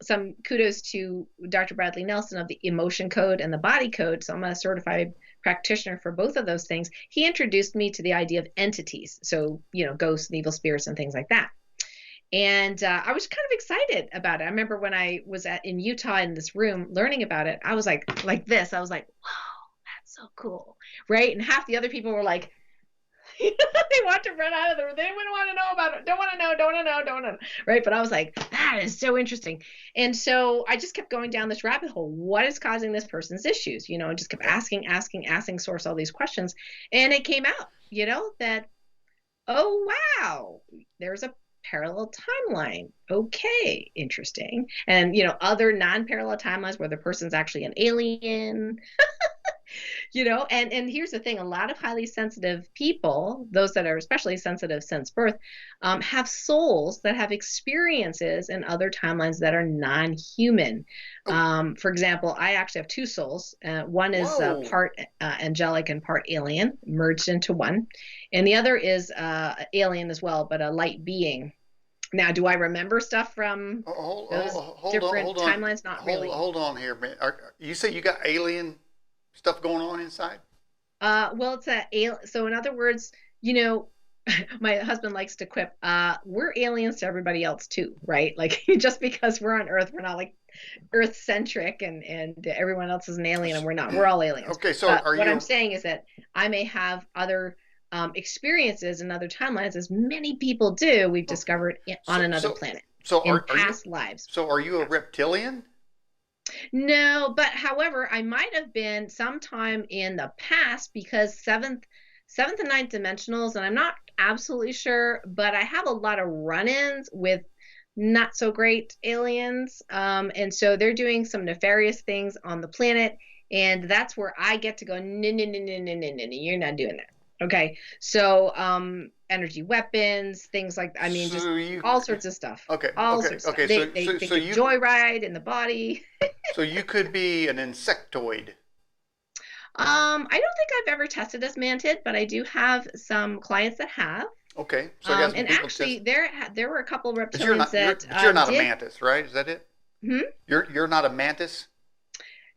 some kudos to Dr. Bradley Nelson of the Emotion Code and the Body Code. So I'm a certified practitioner for both of those things. He introduced me to the idea of entities. So, ghosts and evil spirits and things like that. And I was kind of excited about it. I remember when I was in Utah in this room learning about it, I was like this. I was like, wow, that's so cool. Right. And half the other people were like, they want to run out of the room. They wouldn't want to know about it. Don't want to know. Don't want to know. Don't want to know. Right. But I was like, that is so interesting. And so I just kept going down this rabbit hole. What is causing this person's issues? And just kept asking source all these questions. And it came out, that, oh, wow, there's a parallel timeline. Okay, interesting. And other non-parallel timelines where the person's actually an alien. And here's the thing, a lot of highly sensitive people, those that are especially sensitive since birth, have souls that have experiences in other timelines that are non-human. Oh, For example, I actually have two souls. One is whoa. part angelic and part alien, merged into one, and the other is alien as well, but a light being. Now, do I remember stuff from those different Hold on, timelines? Not really. hold on here, man. You say you got alien stuff going on inside? Well, so in other words, you know, my husband likes to quip, we're aliens to everybody else too, right? Like just because we're on Earth, we're not like Earth centric and everyone else is an alien and we're not. We're all aliens. Okay, so But are what I'm you? saying is that I may have other experiences in other timelines, as many people do, we've Oh, discovered on so another so planet so in are you? past lives. So are you a reptilian? No, but however, I might have been sometime in the past because seventh and ninth dimensionals, and I'm not absolutely sure, but I have a lot of run-ins with not so great aliens. And so they're doing some nefarious things on the planet, and that's where I get to go, no, no, no, no, no, no, no, no, you're not doing that. Okay. So energy weapons, things like I mean, just So you? all sorts of stuff. Okay, All okay, sorts of stuff. okay. They So could you joyride in the body. so you could be an insectoid. I don't think I've ever tested as mantid, but I do have some clients that have. Okay, so I got some And people actually, test. there were a couple But you're reptilians not that you're not a did. mantis, right? Is that it? Hmm? You're not a mantis.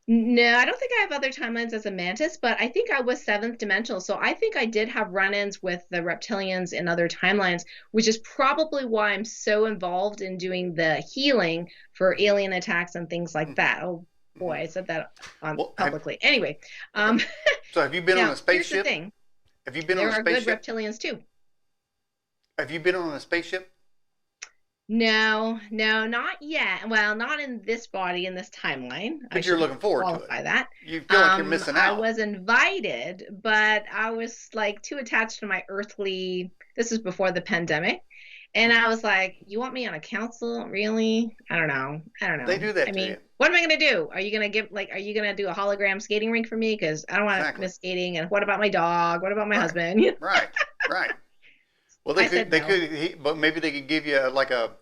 No, I don't think I have other timelines as a mantis, but I think I was seventh dimensional. So I think I did have run-ins with the reptilians in other timelines, which is probably why I'm so involved in doing the healing for Hmm. alien attacks and things like Hmm. that. Oh boy, Hmm. I said that on Well, publicly. Anyway, okay. um, So have you been on a now here's the spaceship? thing. Have you been on There a are good spaceship? reptilians too. Have you been on a spaceship? No, no, not yet. Well, not in this body, in this timeline. I But you're should looking forward to it. qualify that. You feel like you're missing I out. was invited, but I was like too attached to my earthly. This was before the pandemic. And Mhm. I was like, you want me on a council? Really? I don't know. I don't They know. do I that to mean, you. what am I going to do? Are you going to do a hologram skating rink for me? Because I don't want to Exactly. miss skating. And what about my dog? What about my Right. husband? Right. Right. Well, I said no. but maybe they could give you like a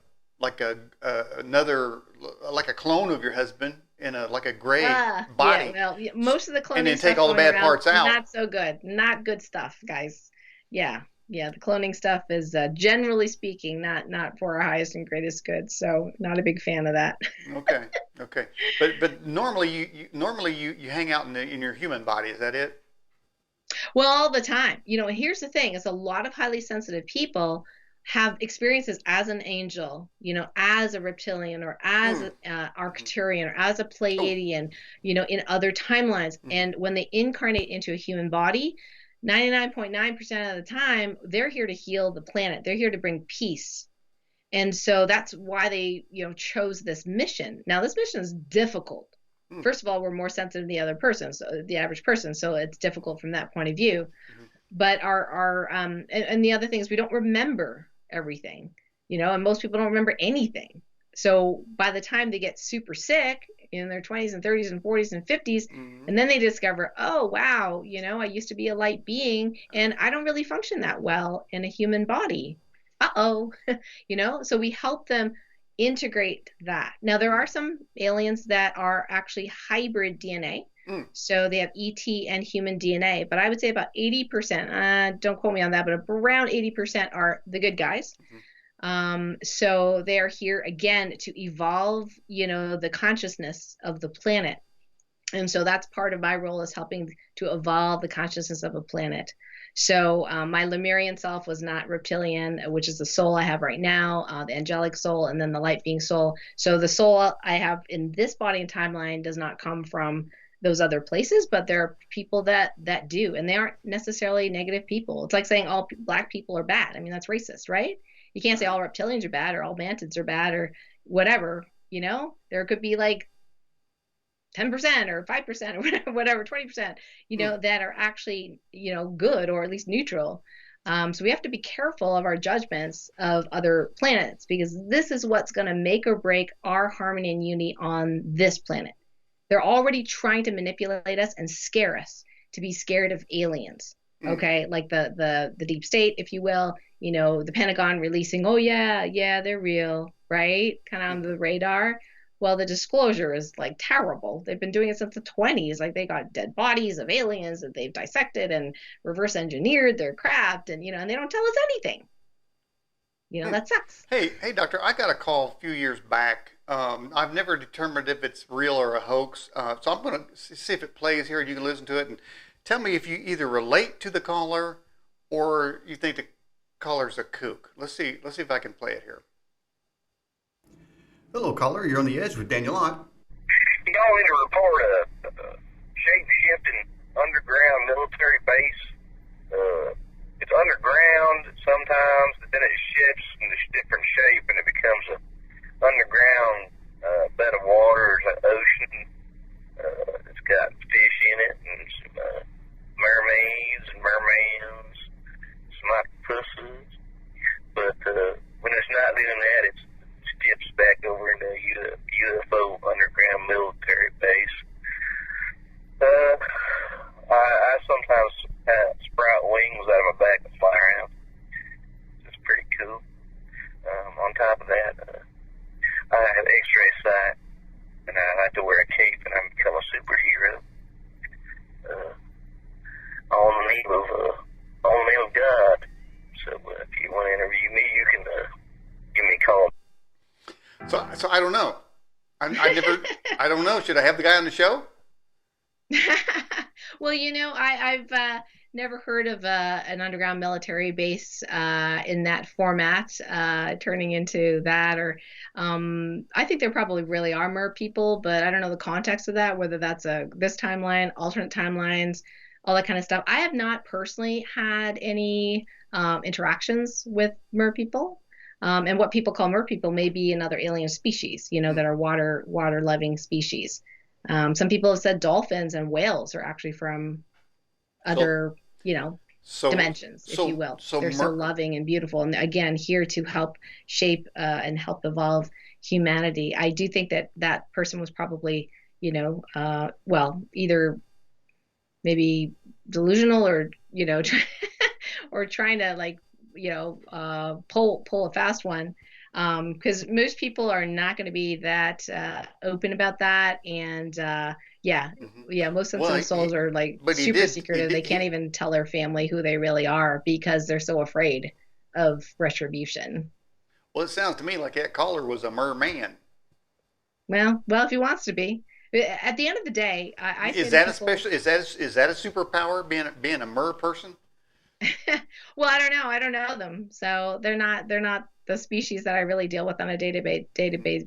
another, like a clone of your husband in a like a gray Yeah, body, well, most of the and cloning then take stuff all the going bad around, parts out. not so good. Not good stuff, guys. Yeah, yeah, the cloning stuff is generally speaking not for our highest and greatest good. So not a big fan of that. Okay. Okay. But normally you hang out in your human body. Is that it? Well, all the time. Here's the thing, is a lot of highly sensitive people have experiences as an angel, as a reptilian or as Mm. a Hmm. Arcturian or as a Oh. Pleiadian, in other timelines. Hmm. And when they incarnate into a human body, 99.9% of the time, they're here to heal the planet. They're here to bring peace. And so that's why they, chose this mission. Now, this mission is difficult. Mm. First of all, we're more sensitive than the other person, so the average person, so it's difficult from that point of view. Hmm. But and the other thing is we don't remember everything, and most people don't remember anything. So by the time they get super sick in their 20s and 30s and 40s and 50s, Hmm. and then they discover, oh wow, I used to be a light being and I don't really function that well in a human body. Uh-oh. So we help them integrate that. Now there are some aliens that are actually hybrid DNA. Mm. So they have ET and human DNA, but I would say about 80%, don't quote me on that, but around 80% are the good guys. Hmm. So they are here again to evolve, the consciousness of the planet. And so that's part of my role, is helping to evolve the consciousness of a planet. So my Lemurian self was not reptilian, which is the soul I have right now, the angelic soul, and then the light being soul. So the soul I have in this body and timeline does not come from those other places, but there are people that do, and they aren't necessarily negative people. It's like saying all black people are bad. I mean, that's racist, right? You can't say Right. all reptilians are bad or all mantids are bad or whatever. There could be like 10% or 5% or whatever, 20%, Mm. that are actually, good or at least neutral. So we have to be careful of our judgments of other planets because this is what's going to make or break our harmony and unity on this planet. They're already trying to manipulate us and scare us to be scared of aliens. Okay, like the deep state, if you will, the Pentagon releasing, oh yeah, they're real, right? Kind of on the radar. Well, the disclosure is like terrible. They've been doing it since the 20s. Like they got dead bodies of aliens that they've dissected and reverse engineered their craft, and and they don't tell us anything. That sucks. Hey, doctor, I got a call a few years back. I've never determined if it's real or a hoax, so I'm going to see if it plays here, and you can listen to it and tell me if you either relate to the caller or you think the caller's a kook. Let's see if I can play it here. Hello, caller. You're on the edge with Daniel Ott. You all need to report a shape-shifting underground military base. It's underground sometimes, but then it shifts into different shape, and it becomes a underground bed of water, an ocean. It's got fish in it, and some mermaids and mermans, some octopuses. But when it's not doing that, it skips back over into a UFO underground military base. I sometimes sprout wings out of my back and fly around. It's pretty cool. On top of that, I have X-ray sight, and I like to wear a cape, and I become a superhero. On the name of God. So if you want to interview me, you can give me a call. So I don't know. I don't know. Should I have the guy on the show? Well, I've never heard of an underground military base in that format turning into that. Or I think there probably really are mer people, but I don't know the context of that, whether that's this timeline, alternate timelines, all that kind of stuff. I have not personally had any interactions with mer people. And what people call mer people may be another alien species, that are water loving species. Some people have said dolphins and whales are actually from other, dimensions, if you will. They're so loving and beautiful. And again, here to help shape and help evolve humanity. I do think that person was probably, either maybe delusional or, or trying to pull a fast one. Because most people are not going to be that open about that. And most sensitive souls are super secretive. They can't even tell their family who they really are because they're so afraid of retribution. Well, it sounds to me like that caller was a merman. Well, if he wants to be. At the end of the day, I is that is that a superpower, being a mer person? Well, I don't know them, so they're not the species that I really deal with on a day-to-day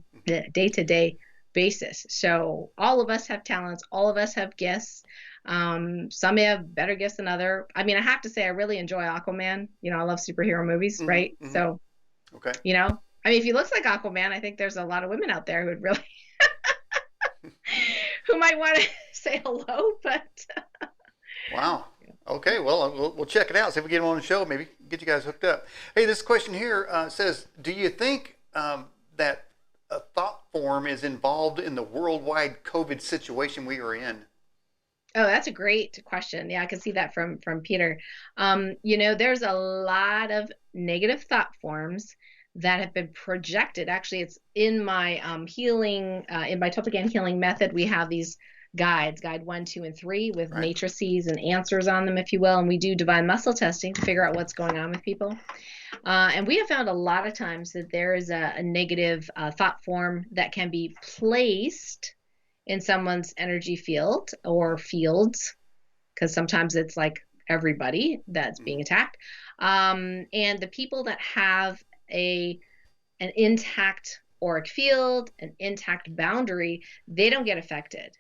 basis. So all of us have talents, all of us have gifts. Some may have better gifts than other. I mean, I have to say I really enjoy Aquaman. I love superhero movies, right? Mm-hmm. So, okay. If he looks like Aquaman, I think there's a lot of women out there who would really who might want to say hello, but wow. Okay, well, we'll check it out. See if we get him on the show. Maybe get you guys hooked up. Hey, this question here says, do you think that a thought form is involved in the worldwide COVID situation we are in? Oh, that's a great question. Yeah, I can see that from Peter. There's a lot of negative thought forms that have been projected. Actually, it's in my healing, in my Topic healing method, we have these guides, guide 1, 2, and 3 with matrices and answers on them, if you will. And we do divine muscle testing to figure out what's going on with people. And we have found a lot of times that there is a negative thought form that can be placed in someone's energy field or fields, because sometimes it's like everybody that's being attacked. And the people that have an intact auric field, an intact boundary, they don't get affected.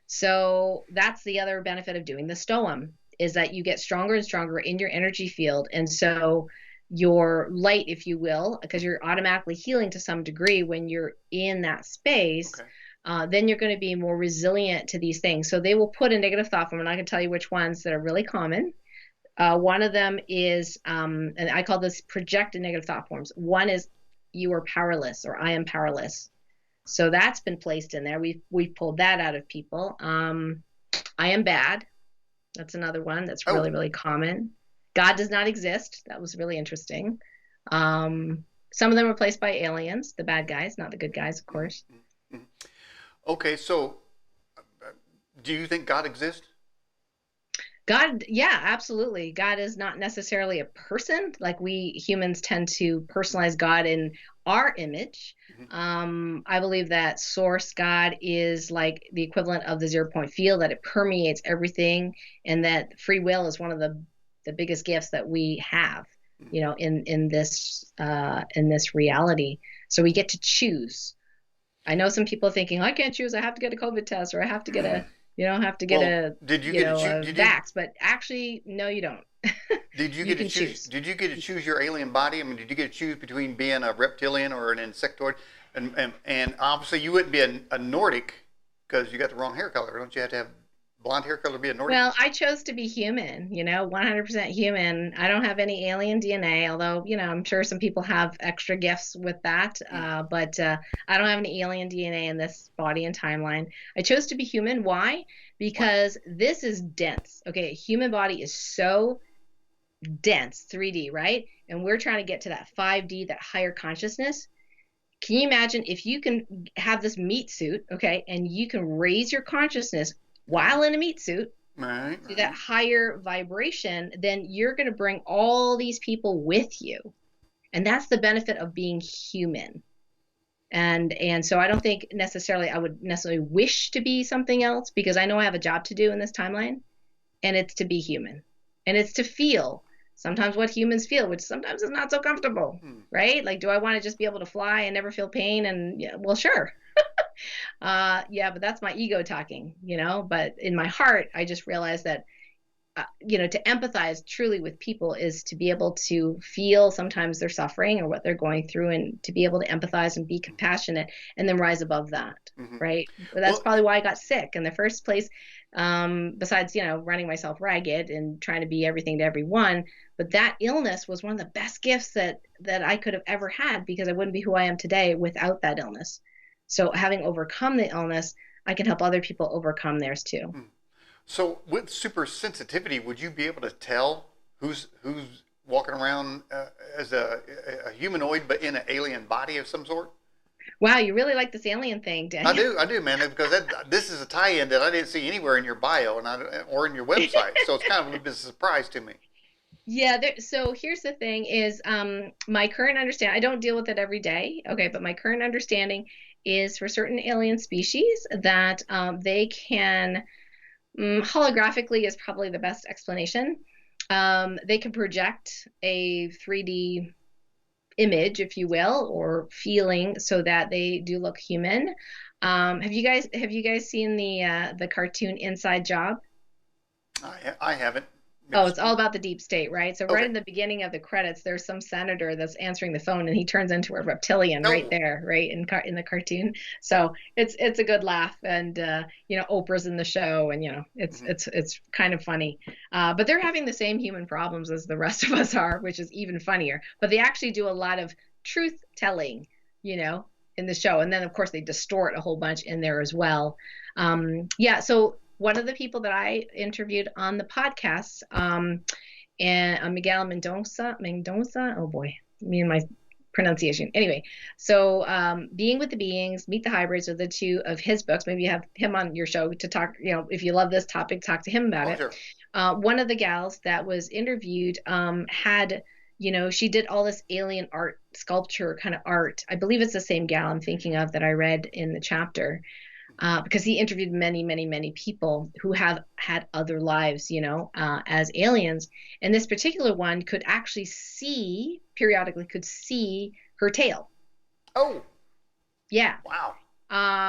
So that's the other benefit of doing the STOM, is that you get stronger and stronger in your energy field. And so your light, if you will, because you're automatically healing to some degree when you're in that space, then you're going to be more resilient to these things. So they will put a negative thought form, and I can tell you which ones that are really common. One of them is, and I call this projected negative thought forms. One is you are powerless, or I am powerless. So that's been placed in there. We've pulled that out of people. I am bad. That's another one that's Oh. really, really common. God does not exist. That was really interesting. Some of them were placed by aliens, the bad guys, not the good guys, of course. Okay, so do you think God exists? God, yeah, absolutely. God is not necessarily a person. Like we humans tend to personalize God in our image. I believe that source God is like the equivalent of the 0 point field, that it permeates everything, and that free will is one of the biggest gifts that we have, you know, in this reality. So we get to choose. I know some people thinking, I can't choose, I have to get a COVID test, or I have to get a did you get to choose? vax, but actually, no, you don't. Did you You get to can choose? choose. Did you get to choose your alien body? I mean, did you get to choose between being a reptilian or an insectoid? And obviously, you wouldn't be a Nordic because you got the wrong hair color. Don't you have to have blonde hair color to be a Nordic? Well, I chose to be human, 100% human. I don't have any alien DNA, although, I'm sure some people have extra gifts with that. But I don't have any alien DNA in this body and timeline. I chose to be human. Why? Because this is dense. Okay, a human body is so dense, 3D, right? And we're trying to get to that 5D, that higher consciousness. Can you imagine if you can have this meat suit, okay, and you can raise your consciousness while in a meat suit to that higher vibration, then you're going to bring all these people with you. And that's the benefit of being human. And so I don't think necessarily I would necessarily wish to be something else, because I know I have a job to do in this timeline, and it's to be human. And it's to feel sometimes what humans feel, which sometimes is not so comfortable, right? Like, do I want to just be able to fly and never feel pain? And yeah, well, sure. Yeah, but that's my ego talking, but in my heart, I just realized that, to empathize truly with people is to be able to feel sometimes their suffering or what they're going through, and to be able to empathize and be compassionate and then rise above that. Right. But that's probably why I got sick in the first place. Besides, running myself ragged and trying to be everything to everyone. But that illness was one of the best gifts that I could have ever had, because I wouldn't be who I am today without that illness. So having overcome the illness, I can help other people overcome theirs too. So with super sensitivity, would you be able to tell who's walking around as a humanoid but in an alien body of some sort? Wow, you really like this alien thing, Daniel. I do, man, because this is a tie-in that I didn't see anywhere in your bio or in your website. So it's kind of a surprise to me. Yeah, so here's the thing is, my current understanding, I don't deal with it every day, okay, but my current understanding is for certain alien species that they can, holographically is probably the best explanation. They can project a 3D image, if you will, or feeling, so that they do look human. Have you guys seen the cartoon Inside Job? I haven't. Oh, it's all about the deep state, right? So right in the beginning of the credits, there's some senator that's answering the phone, and he turns into a reptilian right there, right in the cartoon. So it's a good laugh, and Oprah's in the show, and it's kind of funny. But they're having the same human problems as the rest of us are, which is even funnier. But they actually do a lot of truth telling, in the show, and then of course they distort a whole bunch in there as well. Yeah, so. One of the people that I interviewed on the podcast, and Miguel Mendoza, oh boy, me and my pronunciation. Anyway, so Being with the Beings, Meet the Hybrids are the two of his books. Maybe you have him on your show to talk, if you love this topic, talk to him about it. Sure. One of the gals that was interviewed had, she did all this alien art, sculpture kind of art. I believe it's the same gal I'm thinking of that I read in the chapter. Because he interviewed many, many, many people who have had other lives, as aliens. And this particular one could actually periodically her tail. Oh. Yeah. Wow.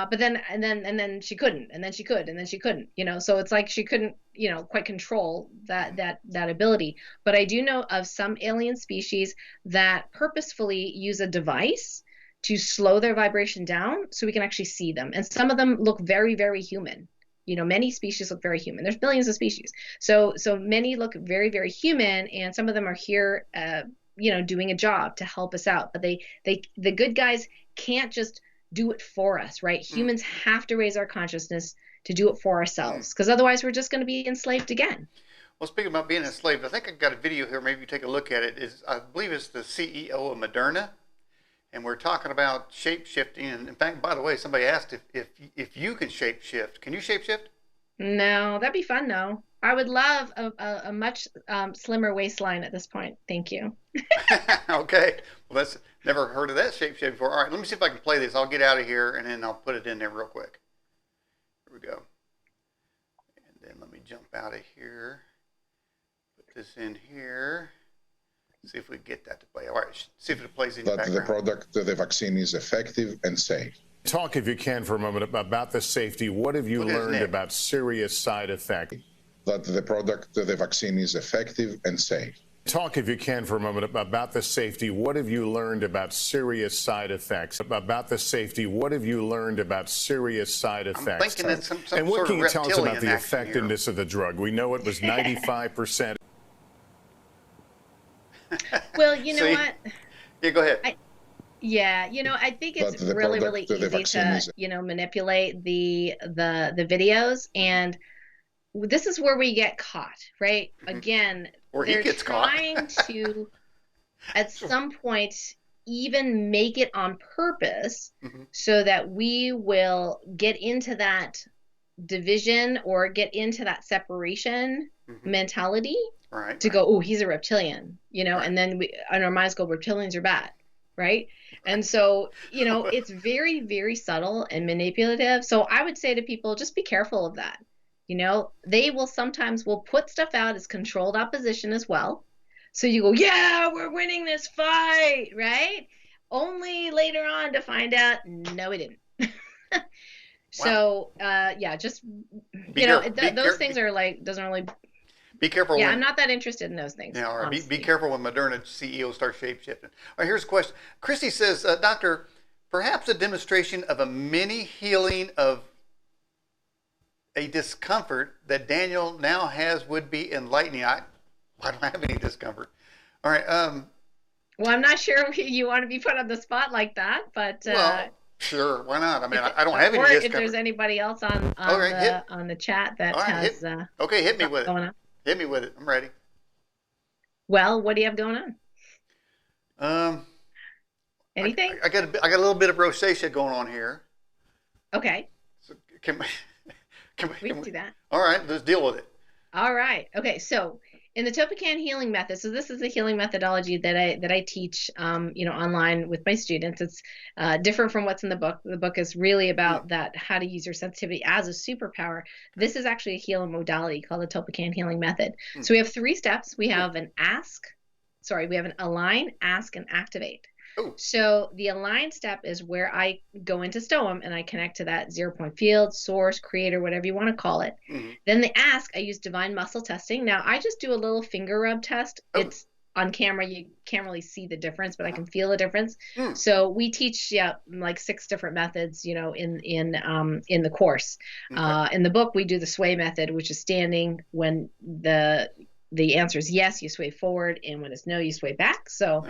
But then she couldn't, and then she could, and then she couldn't, so it's like she couldn't, quite control that ability. But I do know of some alien species that purposefully use a device to slow their vibration down so we can actually see them. And some of them look very, very human. many species look very human. There's billions of species. So many look very, very human, and some of them are here, doing a job to help us out. But the good guys can't just do it for us, right? Humans have to raise our consciousness to do it for ourselves, because otherwise we're just going to be enslaved again. Well, speaking about being enslaved, I think I've got a video here. Maybe you take a look at it. I believe it's the CEO of Moderna, and we're talking about shape shifting. And in fact, by the way, somebody asked if you can shape shift. Can you shape shift? No, that'd be fun though. I would love a much slimmer waistline at this point. Thank you. Okay. Well, that's never heard of that shape shift before. All right, let me see if I can play this. I'll get out of here and then I'll put it in there real quick. Here we go. And then let me jump out of here. Put this in here. See if we get that to play. All right, see if it plays in the background. The product, the vaccine is effective and safe. Talk, if you can, for a moment about the safety. What have you learned about serious side effects? That the product, the vaccine is effective and safe. Talk, if you can, for a moment about the safety. What have you learned about serious side effects? About the safety. What have you learned about serious side effects? I'm thinking it's some and what sort can of you tell us about the reptilian effectiveness of the drug? We know it was 95%. Well, you know what? Yeah, go ahead. Yeah, I think it's really easy to, manipulate the videos, and this is where we get caught, right? Again, they're trying to, at some point, even make it on purpose so that we will get into that division or get into that separation mentality to go, oh, he's a reptilian, and then and our minds go, reptilians are bad, right? And so, it's very, very subtle and manipulative. So I would say to people, just be careful of that. They will sometimes put stuff out as controlled opposition as well. So you go, yeah, we're winning this fight, right? Only later on to find out, no, we didn't. So, just, those things are like, doesn't really. Be careful. Yeah, I'm not that interested in those things. Yeah, all right. Be careful when Moderna CEO starts shape-shifting. All right, here's a question. Christy says, Doctor, perhaps a demonstration of a mini healing of a discomfort that Daniel now has would be enlightening. I don't have any discomfort. All right. Well, I'm not sure you want to be put on the spot like that, but. Well, sure. Why not? I mean, I don't have any discomfort. If there's anybody else on the chat that has. Okay, hit me with it. Going on. Hit me with it. I'm ready. Well, what do you have going on? Anything? I got a little bit of rosacea going on here. Okay. So we can do that. All right, let's deal with it. All right. Okay. So in the Topican healing method, so this is a healing methodology that I teach, online with my students. It's different from what's in the book. The book is really about that, how to use your sensitivity as a superpower. This is actually a healing modality called the Topican healing method. So we have 3 steps. We have an align, ask, and activate. Ooh. So the align step is where I go into STOM and I connect to that 0-point field, source, creator, whatever you want to call it. Then the ask, I use divine muscle testing. Now I just do a little finger rub test. It's on camera. You can't really see the difference, but I can feel the difference. So we teach like 6 different methods, in the course. In the book, we do the sway method, which is standing. When the answer is yes, you sway forward, and when it's no, you sway back. So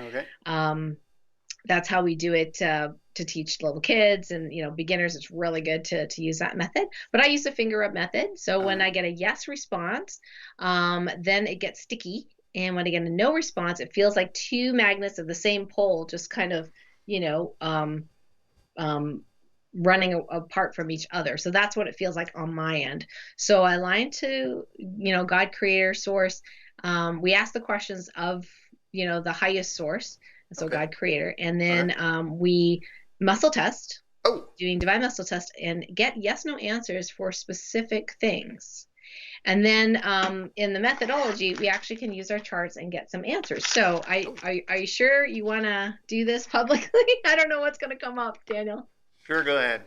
that's how we do it to teach little kids and beginners. It's really good to use that method. But I use the finger rub method. So when I get a yes response, then it gets sticky. And when I get a no response, it feels like 2 magnets of the same pole just kind of, running apart from each other. So that's what it feels like on my end. So I align to, God, creator, source. We ask the questions of, the highest source. So God, creator. And then we muscle test, doing divine muscle test, and get yes, no answers for specific things. And then in the methodology, we actually can use our charts and get some answers. So are you sure you want to do this publicly? I don't know what's going to come up, Daniel. Sure, go ahead.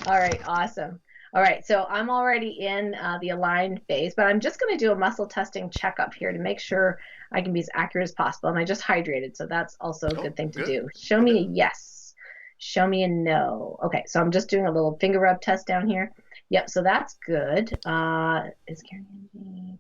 All right, awesome. All right, so I'm already in the aligned phase, but I'm just going to do a muscle testing checkup here to make sure I can be as accurate as possible. And I just hydrated, so that's also a good thing to do. Show me a yes. Show me a no. Okay, so I'm just doing a little finger rub test down here. Yep, so that's good. Is Karen?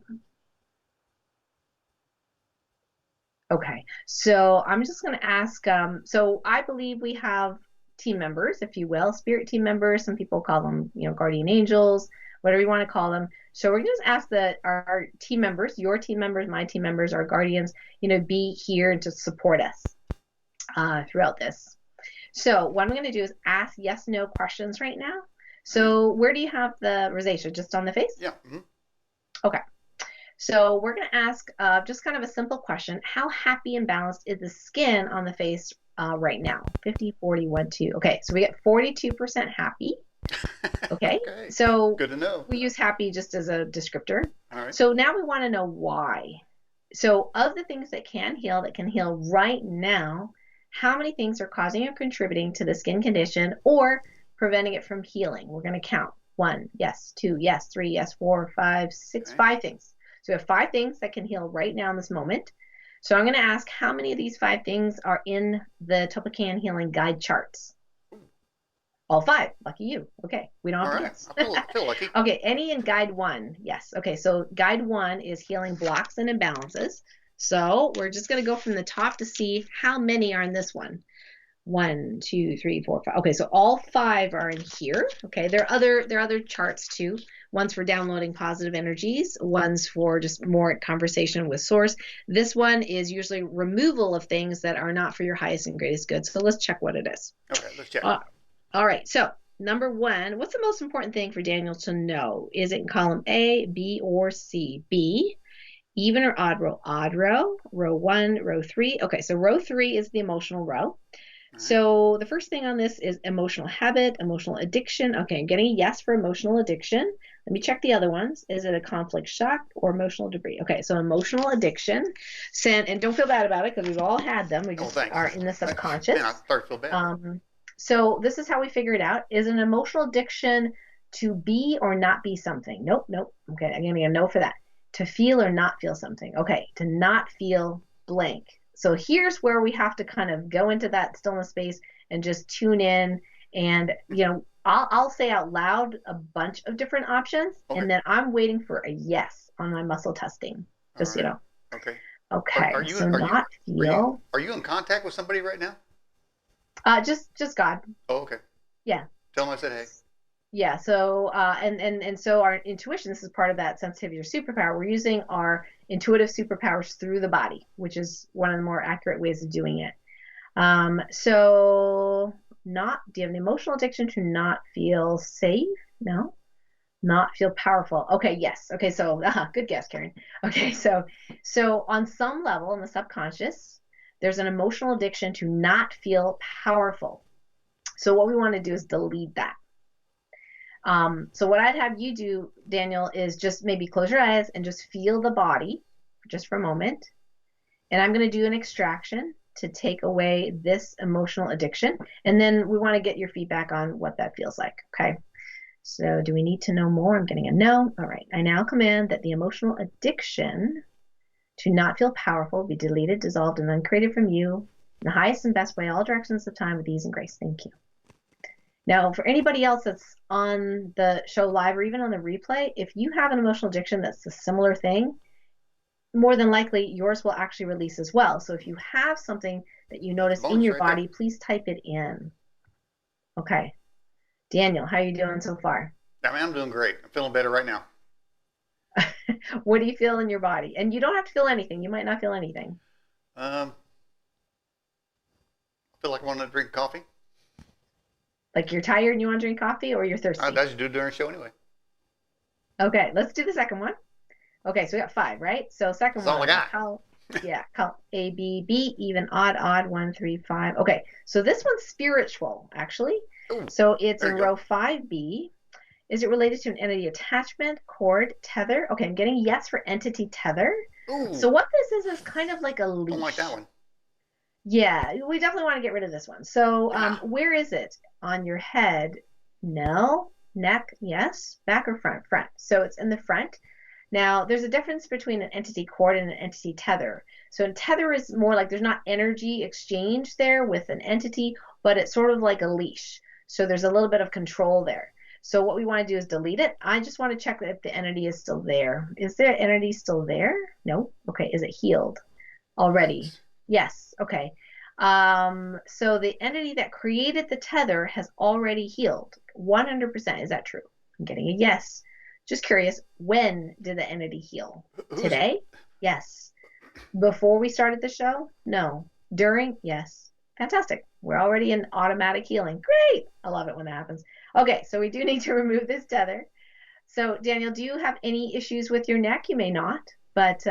Okay, so I'm just going to ask, so I believe we have team members, if you will, spirit team members. Some people call them, guardian angels, whatever you want to call them. So we're going to just ask that our team members, your team members, my team members, our guardians, be here to support us throughout this. So what I'm going to do is ask yes, no questions right now. So where do you have the rosacea? Just on the face? Yeah. Mm-hmm. Okay. So we're going to ask just kind of a simple question. How happy and balanced is the skin on the face right now? 50, 40, 1, 2. Okay, so we get 42% happy. Okay. Okay. So good to know. We use happy just as a descriptor. All right. So now we want to know why. So of the things that can heal right now, how many things are causing or contributing to the skin condition or preventing it from healing? We're going to count. 1, yes. 2, yes. 3, yes. 4, 5, 6, 5 things. So we have 5 things that can heal right now in this moment. So I'm going to ask how many of these 5 things are in the Topocan Healing Guide charts? All 5. Lucky you. Okay. We don't have to guess. I feel lucky. Okay. Any in Guide 1? Yes. Okay. So Guide 1 is healing blocks and imbalances. So we're just going to go from the top to see how many are in this one. 1, 2, 3, 4, 5. Okay, so all 5 are in here. Okay, there are other charts too. One's for downloading positive energies. One's for just more conversation with source. This one is usually removal of things that are not for your highest and greatest good. So let's check what it is. Okay, let's check. All right. So number 1, what's the most important thing for Daniel to know? Is it in column A, B, or C? B. Even or odd row? Odd row. Row 1, row 3. Okay, so row 3 is the emotional row. So the first thing on this is emotional habit, emotional addiction. Okay, I'm getting a yes for emotional addiction. Let me check the other ones. Is it a conflict shock or emotional debris? Okay, so emotional addiction. And don't feel bad about it because we've all had them. We just are in the subconscious. Man, I start to feel bad. So this is how we figure it out. Is an emotional addiction to be or not be something? Nope. Okay, I'm getting a no for that. To feel or not feel something. Okay, to not feel blank. So here's where we have to kind of go into that stillness space and just tune in. And, I'll say out loud a bunch of different options. Okay. And then I'm waiting for a yes on my muscle testing. Just, Okay. Okay. Are you in contact with somebody right now? Just God. Oh, okay. Yeah. Tell them I said hey. Yeah. So, and so our intuition, this is part of that sensitivity or superpower. We're using our intuitive superpowers through the body, which is one of the more accurate ways of doing it. Do you have an emotional addiction to not feel safe? No. Not feel powerful. Okay. Yes. Okay. So, good guess, Karen. Okay. So on some level in the subconscious, there's an emotional addiction to not feel powerful. So what we want to do is delete that. So what I'd have you do, Daniel, is just maybe close your eyes and just feel the body just for a moment. And I'm going to do an extraction to take away this emotional addiction. And then we want to get your feedback on what that feels like. Okay. So do we need to know more? I'm getting a no. All right. I now command that the emotional addiction to not feel powerful be deleted, dissolved, and uncreated from you in the highest and best way, all directions of time with ease and grace. Thank you. Now, for anybody else that's on the show live or even on the replay, if you have an emotional addiction that's a similar thing, more than likely yours will actually release as well. So if you have something that you notice in your body, please type it in. Okay. Daniel, how are you doing so far? I mean, I'm doing great. I'm feeling better right now. What do you feel in your body? And you don't have to feel anything. You might not feel anything. I feel like I want to drink coffee. Like you're tired and you want to drink coffee, or you're thirsty? I just do it during the show anyway. Okay, let's do the second one. Okay, so we got 5, right? So second That's one. all I got. Call A, B, B, even, odd, 1, 3, 5. Okay, so this one's spiritual, actually. Ooh, so it's in row 5B. Is it related to an entity attachment, cord, tether? Okay, I'm getting yes for entity tether. Ooh. So what this is kind of like a leash. Don't like that one. Yeah, we definitely want to get rid of this one. So where is it? On your head? No. Neck? Yes. Back or front? Front. So it's in the front. Now, there's a difference between an entity cord and an entity tether. So a tether is more like there's not energy exchange there with an entity, but it's sort of like a leash. So there's a little bit of control there. So what we want to do is delete it. I just want to check that if the entity is still there. Is there entity still there? No. Okay. Is it healed already? Yes. Okay. So the entity that created the tether has already healed. 100%. Is that true? I'm getting a yes. Just curious, when did the entity heal? Today? Yes. Before we started the show? No. During? Yes. Fantastic. We're already in automatic healing. Great. I love it when that happens. Okay, so we do need to remove this tether. So Daniel, do you have any issues with your neck? You may not, but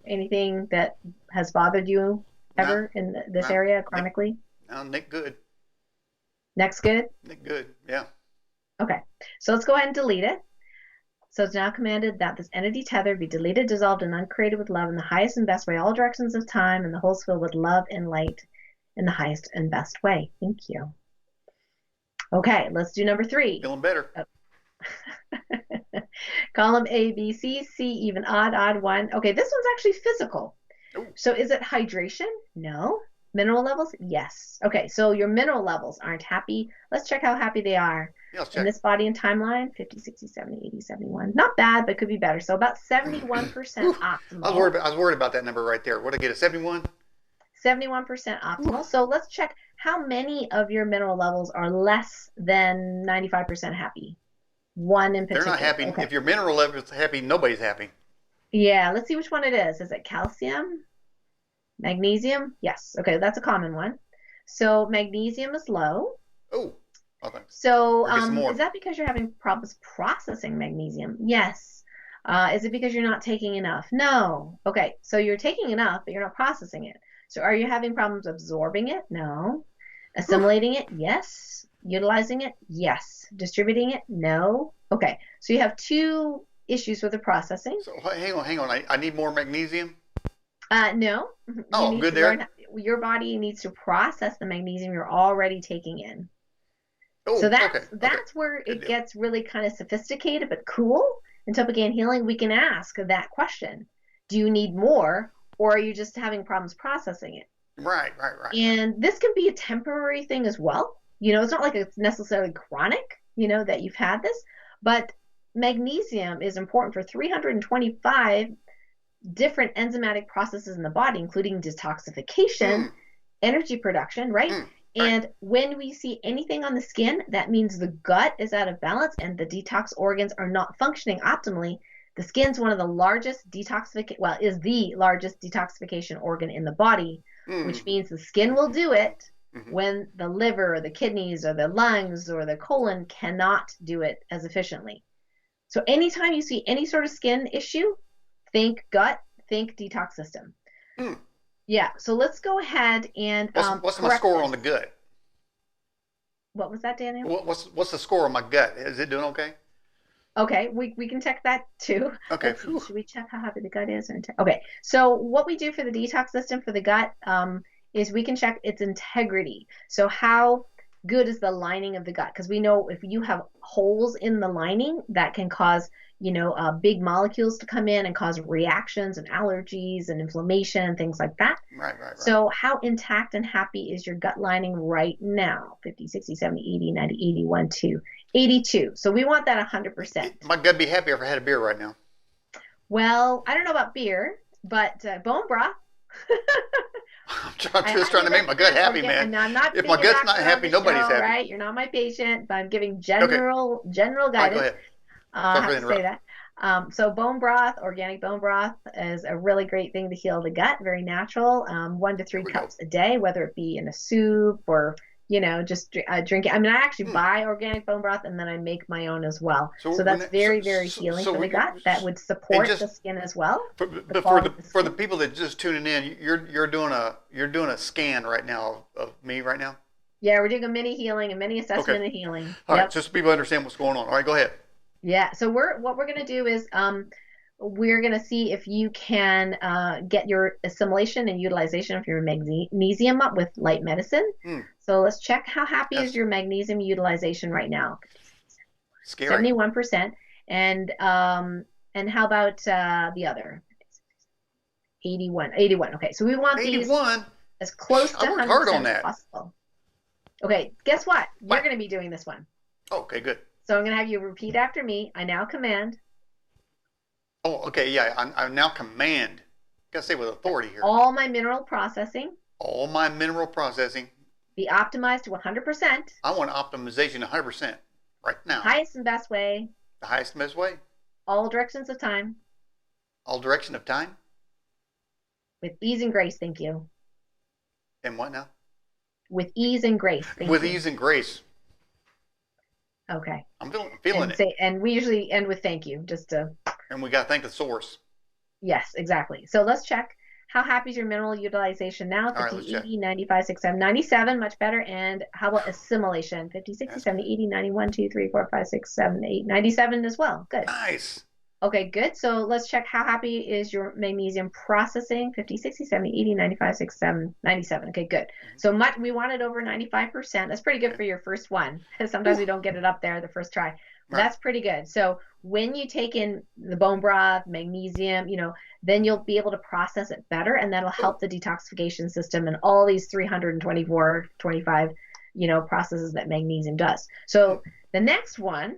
anything that has bothered you ever in this area chronically? Nick good. Neck's good? Nick good, yeah. Okay, so let's go ahead and delete it. So it's now commanded that this entity tether be deleted, dissolved, and uncreated with love in the highest and best way, all directions of time, and the wholes filled with love and light in the highest and best way. Thank you. Okay, let's do number 3. Feeling better. Column A, B, C, C, even, odd, odd, 1. Okay, this one's actually physical. Ooh. So is it hydration? No. Mineral levels? Yes. Okay, so your mineral levels aren't happy. Let's check how happy they are. Yeah, in this body and timeline, 50, 60, 70, 80, 71. Not bad, but could be better. So about 71% optimal. I was worried about that number right there. What did I get, a 71? 71% optimal. So let's check how many of your mineral levels are less than 95% happy. One in particular. They're not happy. Okay. If your mineral level is happy, nobody's happy. Yeah, let's see which one it is. Is it calcium? Magnesium? Yes. Okay, that's a common one. So magnesium is low. Oh, okay. So is that because you're having problems processing magnesium? Yes. Is it because you're not taking enough? No. Okay, so you're taking enough, but you're not processing it. So are you having problems absorbing it? No. Assimilating it? Yes. Utilizing it? Yes. Distributing it? No. Okay, so you have 2 issues with the processing. So hang on. I need more magnesium? No. Oh, good there. Your body needs to process the magnesium you're already taking in. Oh, so that's where it gets really kind of sophisticated but cool. In Topican Healing, we can ask that question. Do you need more, or are you just having problems processing it? Right. And this can be a temporary thing as well. It's not like it's necessarily chronic, that you've had this, but magnesium is important for 325 different enzymatic processes in the body, including detoxification, energy production, right? And when we see anything on the skin, that means the gut is out of balance and the detox organs are not functioning optimally. The skin's one of the largest is the largest detoxification organ in the body, which means the skin will do it when the liver or the kidneys or the lungs or the colon cannot do it as efficiently. So anytime you see any sort of skin issue, think gut, think detox system. Yeah, so let's go ahead and what's my score on the gut? What was that, Daniel? What's the score on my gut? Is it doing okay? Okay, we can check that too. Okay. Should we check how happy the gut is? Okay, so what we do for the detox system for the gut is we can check its integrity. So how good is the lining of the gut? Because we know if you have holes in the lining, that can cause big molecules to come in and cause reactions and allergies and inflammation and things like that. Right. So how intact and happy is your gut lining right now? 50, 60, 70, 80, 90, 81, 2, 82. So we want that 100%. My gut be happy if I had a beer right now. Well, I don't know about beer, but bone broth. I'm just trying to make my gut happy, man. If my gut's not happy, nobody's happy. Right? You're not my patient, but I'm giving general guidance. Right, go ahead. I have to say that. So bone broth, organic bone broth, is a really great thing to heal the gut. Very natural. 1 to 3 cups a day, whether it be in a soup or just drink it. I mean, I actually buy organic bone broth and then I make my own as well. So that's very healing for the gut. That would support the skin as well. But for the people that just tuning in, you're doing a scan right now of me right now. Yeah, we're doing a mini healing, a mini assessment of healing. All right, just so people understand what's going on. All right, go ahead. Yeah, so what we're going to do is we're going to see if you can get your assimilation and utilization of your magnesium up with light medicine. So let's check how happy is your magnesium utilization right now. Scary. 71%. And how about the other? 81. Okay, so we want 81? These as close to 100% as possible. Okay, guess what? You're going to be doing this one. Oh, okay, good. So I'm going to have you repeat after me. I now command Oh, okay, yeah. I now command. Gotta say with authority here. all my mineral processing All my mineral processing. be optimized to 100%, I want optimization 100% right now. highest and best way, The highest and best way. all directions of time, All direction of time. with ease and grace. Thank you. And what now? With ease and grace. Thank With you. ease and grace. Okay. I'm feeling And it. and we usually end with thank you, just to. And we gotta thank the source. Yes, exactly. So let's check. How happy is your mineral utilization now? All right, 50, let's check. 80, 95, 67, 97, much better. And how about assimilation? 50, 60, That's 70, 80, 91, 2, 3, 4, 5, 6, 7, 8, 97 as well. Good. Nice. Okay, good. So let's check how happy is your magnesium processing. 50, 60, 70, 80, 95, 67, 97. Okay, good. So much, we want it over 95%. That's pretty good for your first one. Sometimes we don't get it up there the first try. Right. That's pretty good. So when you take in the bone broth, magnesium, then you'll be able to process it better, and that'll help the detoxification system and all these 324, 25, processes that magnesium does. So the next one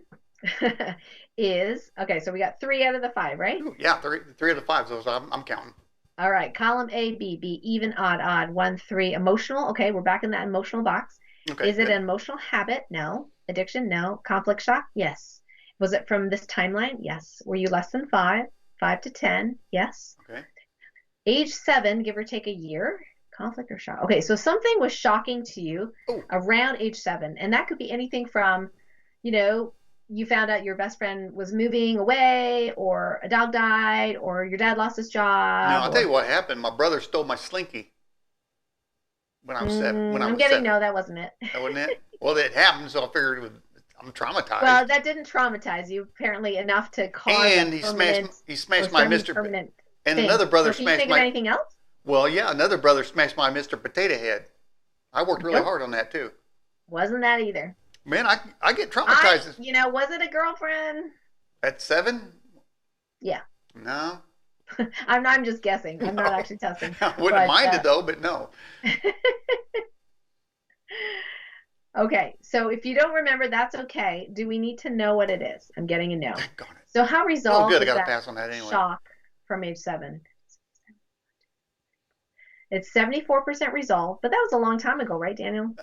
is, okay, so we got 3 out of the 5, right? Ooh, yeah, three of the 5. So I'm counting. All right, column A, B, B, even, odd, 1, 3, emotional. Okay, we're back in that emotional box. Okay. Is it an emotional habit? No. Addiction? No. Conflict shock? Yes. Was it from this timeline? Yes. Were you less than 5? 5 to 10? Yes. Okay. Age 7, give or take a year? Conflict or shock? Okay, so something was shocking to you around age 7, and that could be anything from, you found out your best friend was moving away, or a dog died, or your dad lost his job. Now, I'll tell you what happened. My brother stole my Slinky when I was 7. When I I'm was getting 7. no, that wasn't it. That wasn't it? Well, it happened, so I figured I'm traumatized. Well, that didn't traumatize you apparently enough to cause and a he smashed my Mr. permanent And thing. another brother so can you smashed think my. of anything else? Well, yeah, another brother smashed my Mr. Potato Head. I worked really Nope. hard on that too. Wasn't that either? Man, I get traumatized Was it a girlfriend? at 7. Yeah. No, I'm just guessing. I'm not actually testing. I wouldn't mind it though, but no. Okay, so if you don't remember, that's okay. Do we need to know what it is? I'm getting a no. Got it. So how resolved good. I is got to that pass on that anyway. shock from age 7? It's 74% resolved, but that was a long time ago, right, Daniel?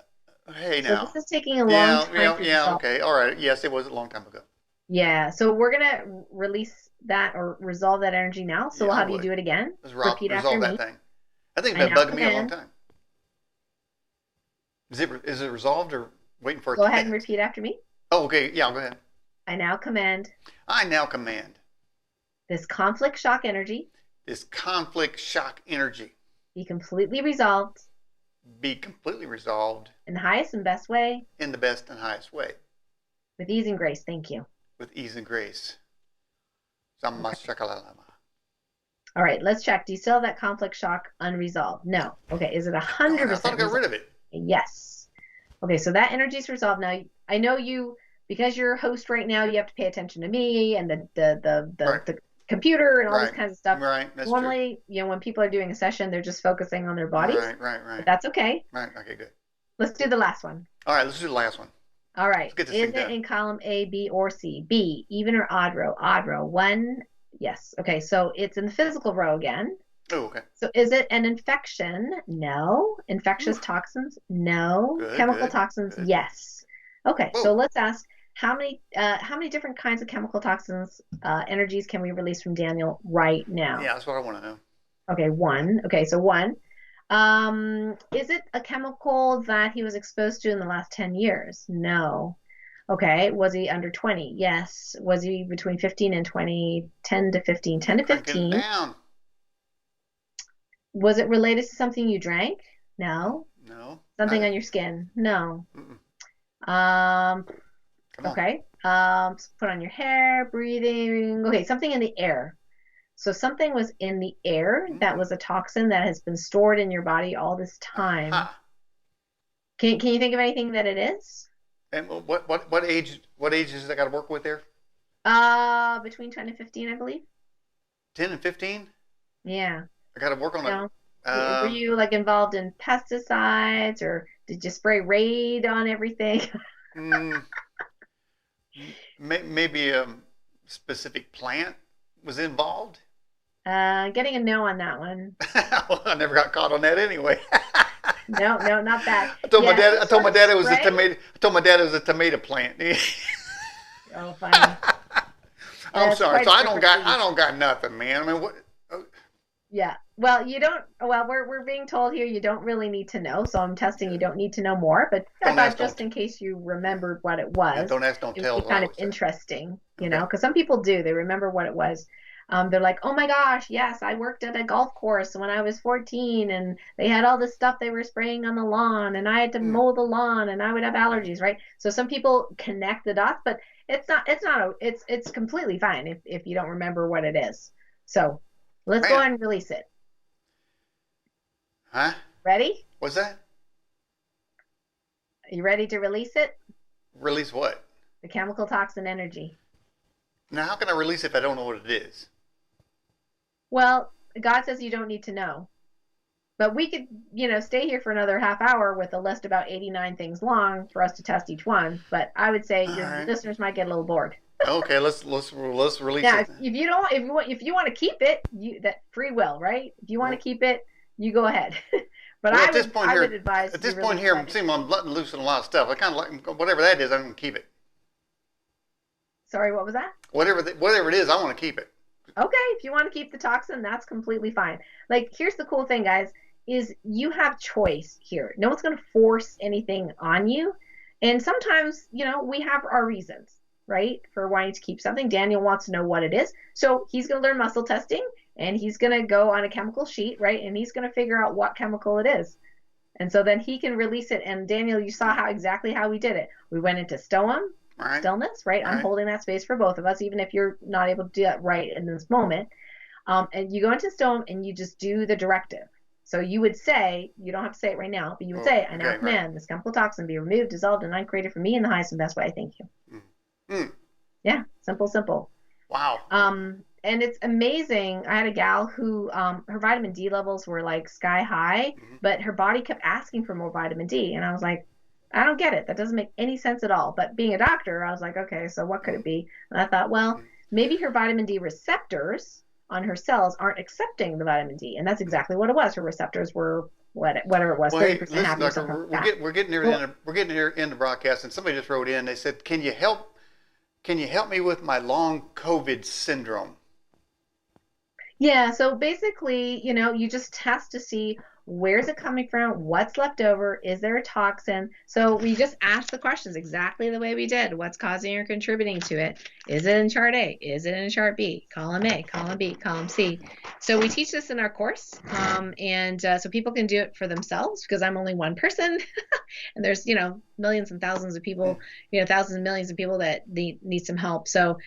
Hey, So now. this is taking a long time. Yeah. Okay. All right. Yes, it was a long time ago. Yeah, so we're gonna release that or resolve that energy now. So Yeah, we'll I have you would. do it again. Let's Repeat after resolve me. that thing. I think I it's been now bugging me a long command. time. Is it resolved or waiting for it Go to ahead and pass? repeat after me. Oh, okay. Yeah, go ahead. I now command I now command this conflict shock energy this conflict shock energy be completely resolved be completely resolved in the highest and best way in the best and highest way with ease and grace. Thank you. with ease and grace. Samma shakalalama. All right, let's check. Do you still have that conflict shock unresolved? No. Okay, is it 100% I thought I got rid of it. Yes. Okay, so that energy is resolved. Now, I know you, because you're a host right now, you have to pay attention to me and the computer and all this kinds of stuff. Right, that's Normally, when people are doing a session, they're just focusing on their true. bodies. Right. But that's okay. Right, okay, good. Let's do the last one. All right, let's do the last one. All right. Let's get this Is thing it done. in column A, B, or C? B, even or odd row? Odd row. 1, yes. Okay, so it's in the physical row again. Oh, okay. So is it an infection? No. Infectious toxins? No. Good, Chemical good, toxins? good. Yes. Okay, Whoa. so let's ask how many different kinds of chemical toxins, energies can we release from Daniel right now? Yeah, that's what I want to know. Okay, 1. Okay, so 1. Is it a chemical that he was exposed to in the last 10 years? No. Okay, was he under 20? Yes. Was he between 15 and 20? 10 to 15. 10 to Cranking 15. down. Was it related to something you drank? No. No. Something I- on your skin? No. Mm-mm. Um, Come on. okay. Put on your hair, breathing. Okay, something in the air. So something was in the air that was a toxin that has been stored in your body all this time. Aha. Can you think of anything that it is? And what age is that got to work with there? Between 10 and 15, I believe. 10 and 15? Yeah. I got to work on No. it. Were you like involved in pesticides, or did you spray Raid on everything? mm, Maybe a specific plant was involved. Getting a no on that one. Well, I never got caught on that anyway. No, not that. I told my Yeah, dad. I told my dad it was a spray? tomato. I told my dad it was a tomato plant. Oh, funny. I'm It's sorry. quite So a I don't different got nothing, man. I mean, what? Yeah. Well, you don't. Well, we're being told here you don't really need to know. So I'm testing. You don't need to know more. But I Don't thought ask, just don't. in case you remembered what it Yeah, was, don't ask, don't it tell. would is be what I kind of would say. interesting, you Okay. know, because some people do. They remember what it was. They're like, oh my gosh, yes, I worked at a golf course when I was 14, and they had all this stuff they were spraying on the lawn, and I had to Hmm. mow the lawn, and I would have allergies, right? So some people connect the dots, but it's completely fine if you don't remember what it is. So let's go Man, ahead and release it. huh? Ready? What's that? Are you ready to release it? Release what? The chemical toxin energy. Now, how can I release it if I don't know what it is? Well, God says you don't need to know. But we could, stay here for another half hour with a list about 89 things long for us to test each one. But I would say All your right. listeners might get a little bored. Okay, let's release Now, it. if you want to keep it, that free will, right? If you want to Well, keep it, you go ahead. But well, I at this would point I here, would advise at you this point release here, that. I'm seeing I'm letting loose on a lot of stuff. I kind of like whatever that is. I'm gonna keep it. Sorry, what was that? Whatever it is, I want to keep it. Okay, if you want to keep the toxin, that's completely fine. Like, here's the cool thing, guys, is you have choice here. No one's going to force anything on you. And sometimes, we have our reasons, right, for wanting to keep something. Daniel wants to know what it is. So he's going to learn muscle testing, and he's going to go on a chemical sheet, right, and he's going to figure out what chemical it is. And so then he can release it. And Daniel, you saw exactly how we did it. We went into STOM, Right. stillness, right? I'm Right. holding that space for both of us, even if you're not able to do that right in this moment. And you go into STOM and you just do the directive. So you would say, you don't have to say it right now, but you would say, I now Okay, command this chemical toxin be removed, dissolved, and uncreated from me in the highest and best way. I thank you. Mm. Yeah, simple. Wow. And it's amazing. I had a gal who her vitamin D levels were like sky high, but her body kept asking for more vitamin D. And I was like, I don't get it. That doesn't make any sense at all. But being a doctor, I was like, okay, so what could it be? And I thought, well, maybe her vitamin D receptors on her cells aren't accepting the vitamin D. And that's exactly what it was. Her receptors were whatever it was, Well, hey, 30% listen, happy. doctor, we're getting near the end of broadcast, and somebody just wrote in. They said, "Can you help me with my long COVID syndrome?" Yeah, so basically, you just test to see where's it coming from, what's left over, is there a toxin? So we just ask the questions exactly the way we did. What's causing or contributing to it? Is it in chart A? Is it in chart B? Column A, column B, column C. So we teach this in our course, and so people can do it for themselves because I'm only one person, and there's millions and thousands of people, thousands and millions of people that need some help. So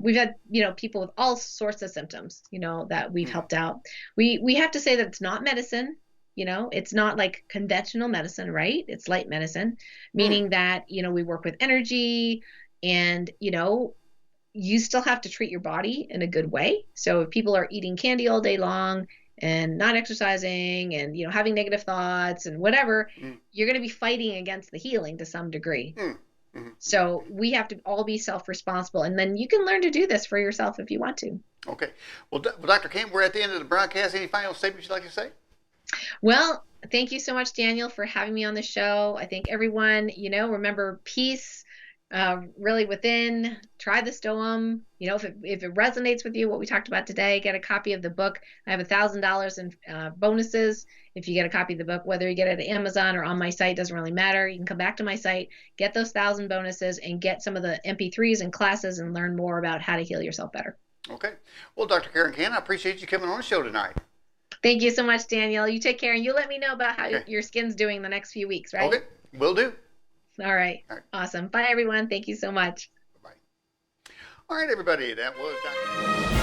we've had people with all sorts of symptoms, that we've helped out. We have to say that it's not medicine. It's not like conventional medicine, right? It's light medicine, meaning that, we work with energy and, you still have to treat your body in a good way. So if people are eating candy all day long and not exercising and, having negative thoughts and whatever, you're going to be fighting against the healing to some degree. So we have to all be self-responsible. And then you can learn to do this for yourself if you want to. Okay. Well, Dr. Kemp, we're at the end of the broadcast. Any final statements you'd like to say? Well, thank you so much, Daniel, for having me on the show. I think everyone, remember peace really within. Try the STOM. If it resonates with you, what we talked about today, get a copy of the book. I have $1,000 in bonuses if you get a copy of the book, whether you get it at Amazon or on my site, doesn't really matter. You can come back to my site, get those 1,000 bonuses, and get some of the MP3s and classes and learn more about how to heal yourself better. Okay. Well, Dr. Karen Cann, I appreciate you coming on the show tonight. Thank you so much, Daniel. You take care, and you let me know about how your skin's doing the next few weeks, right? Okay, will do. All right. Awesome. Bye, everyone. Thank you so much. Bye-bye. All right, everybody. That was Dr.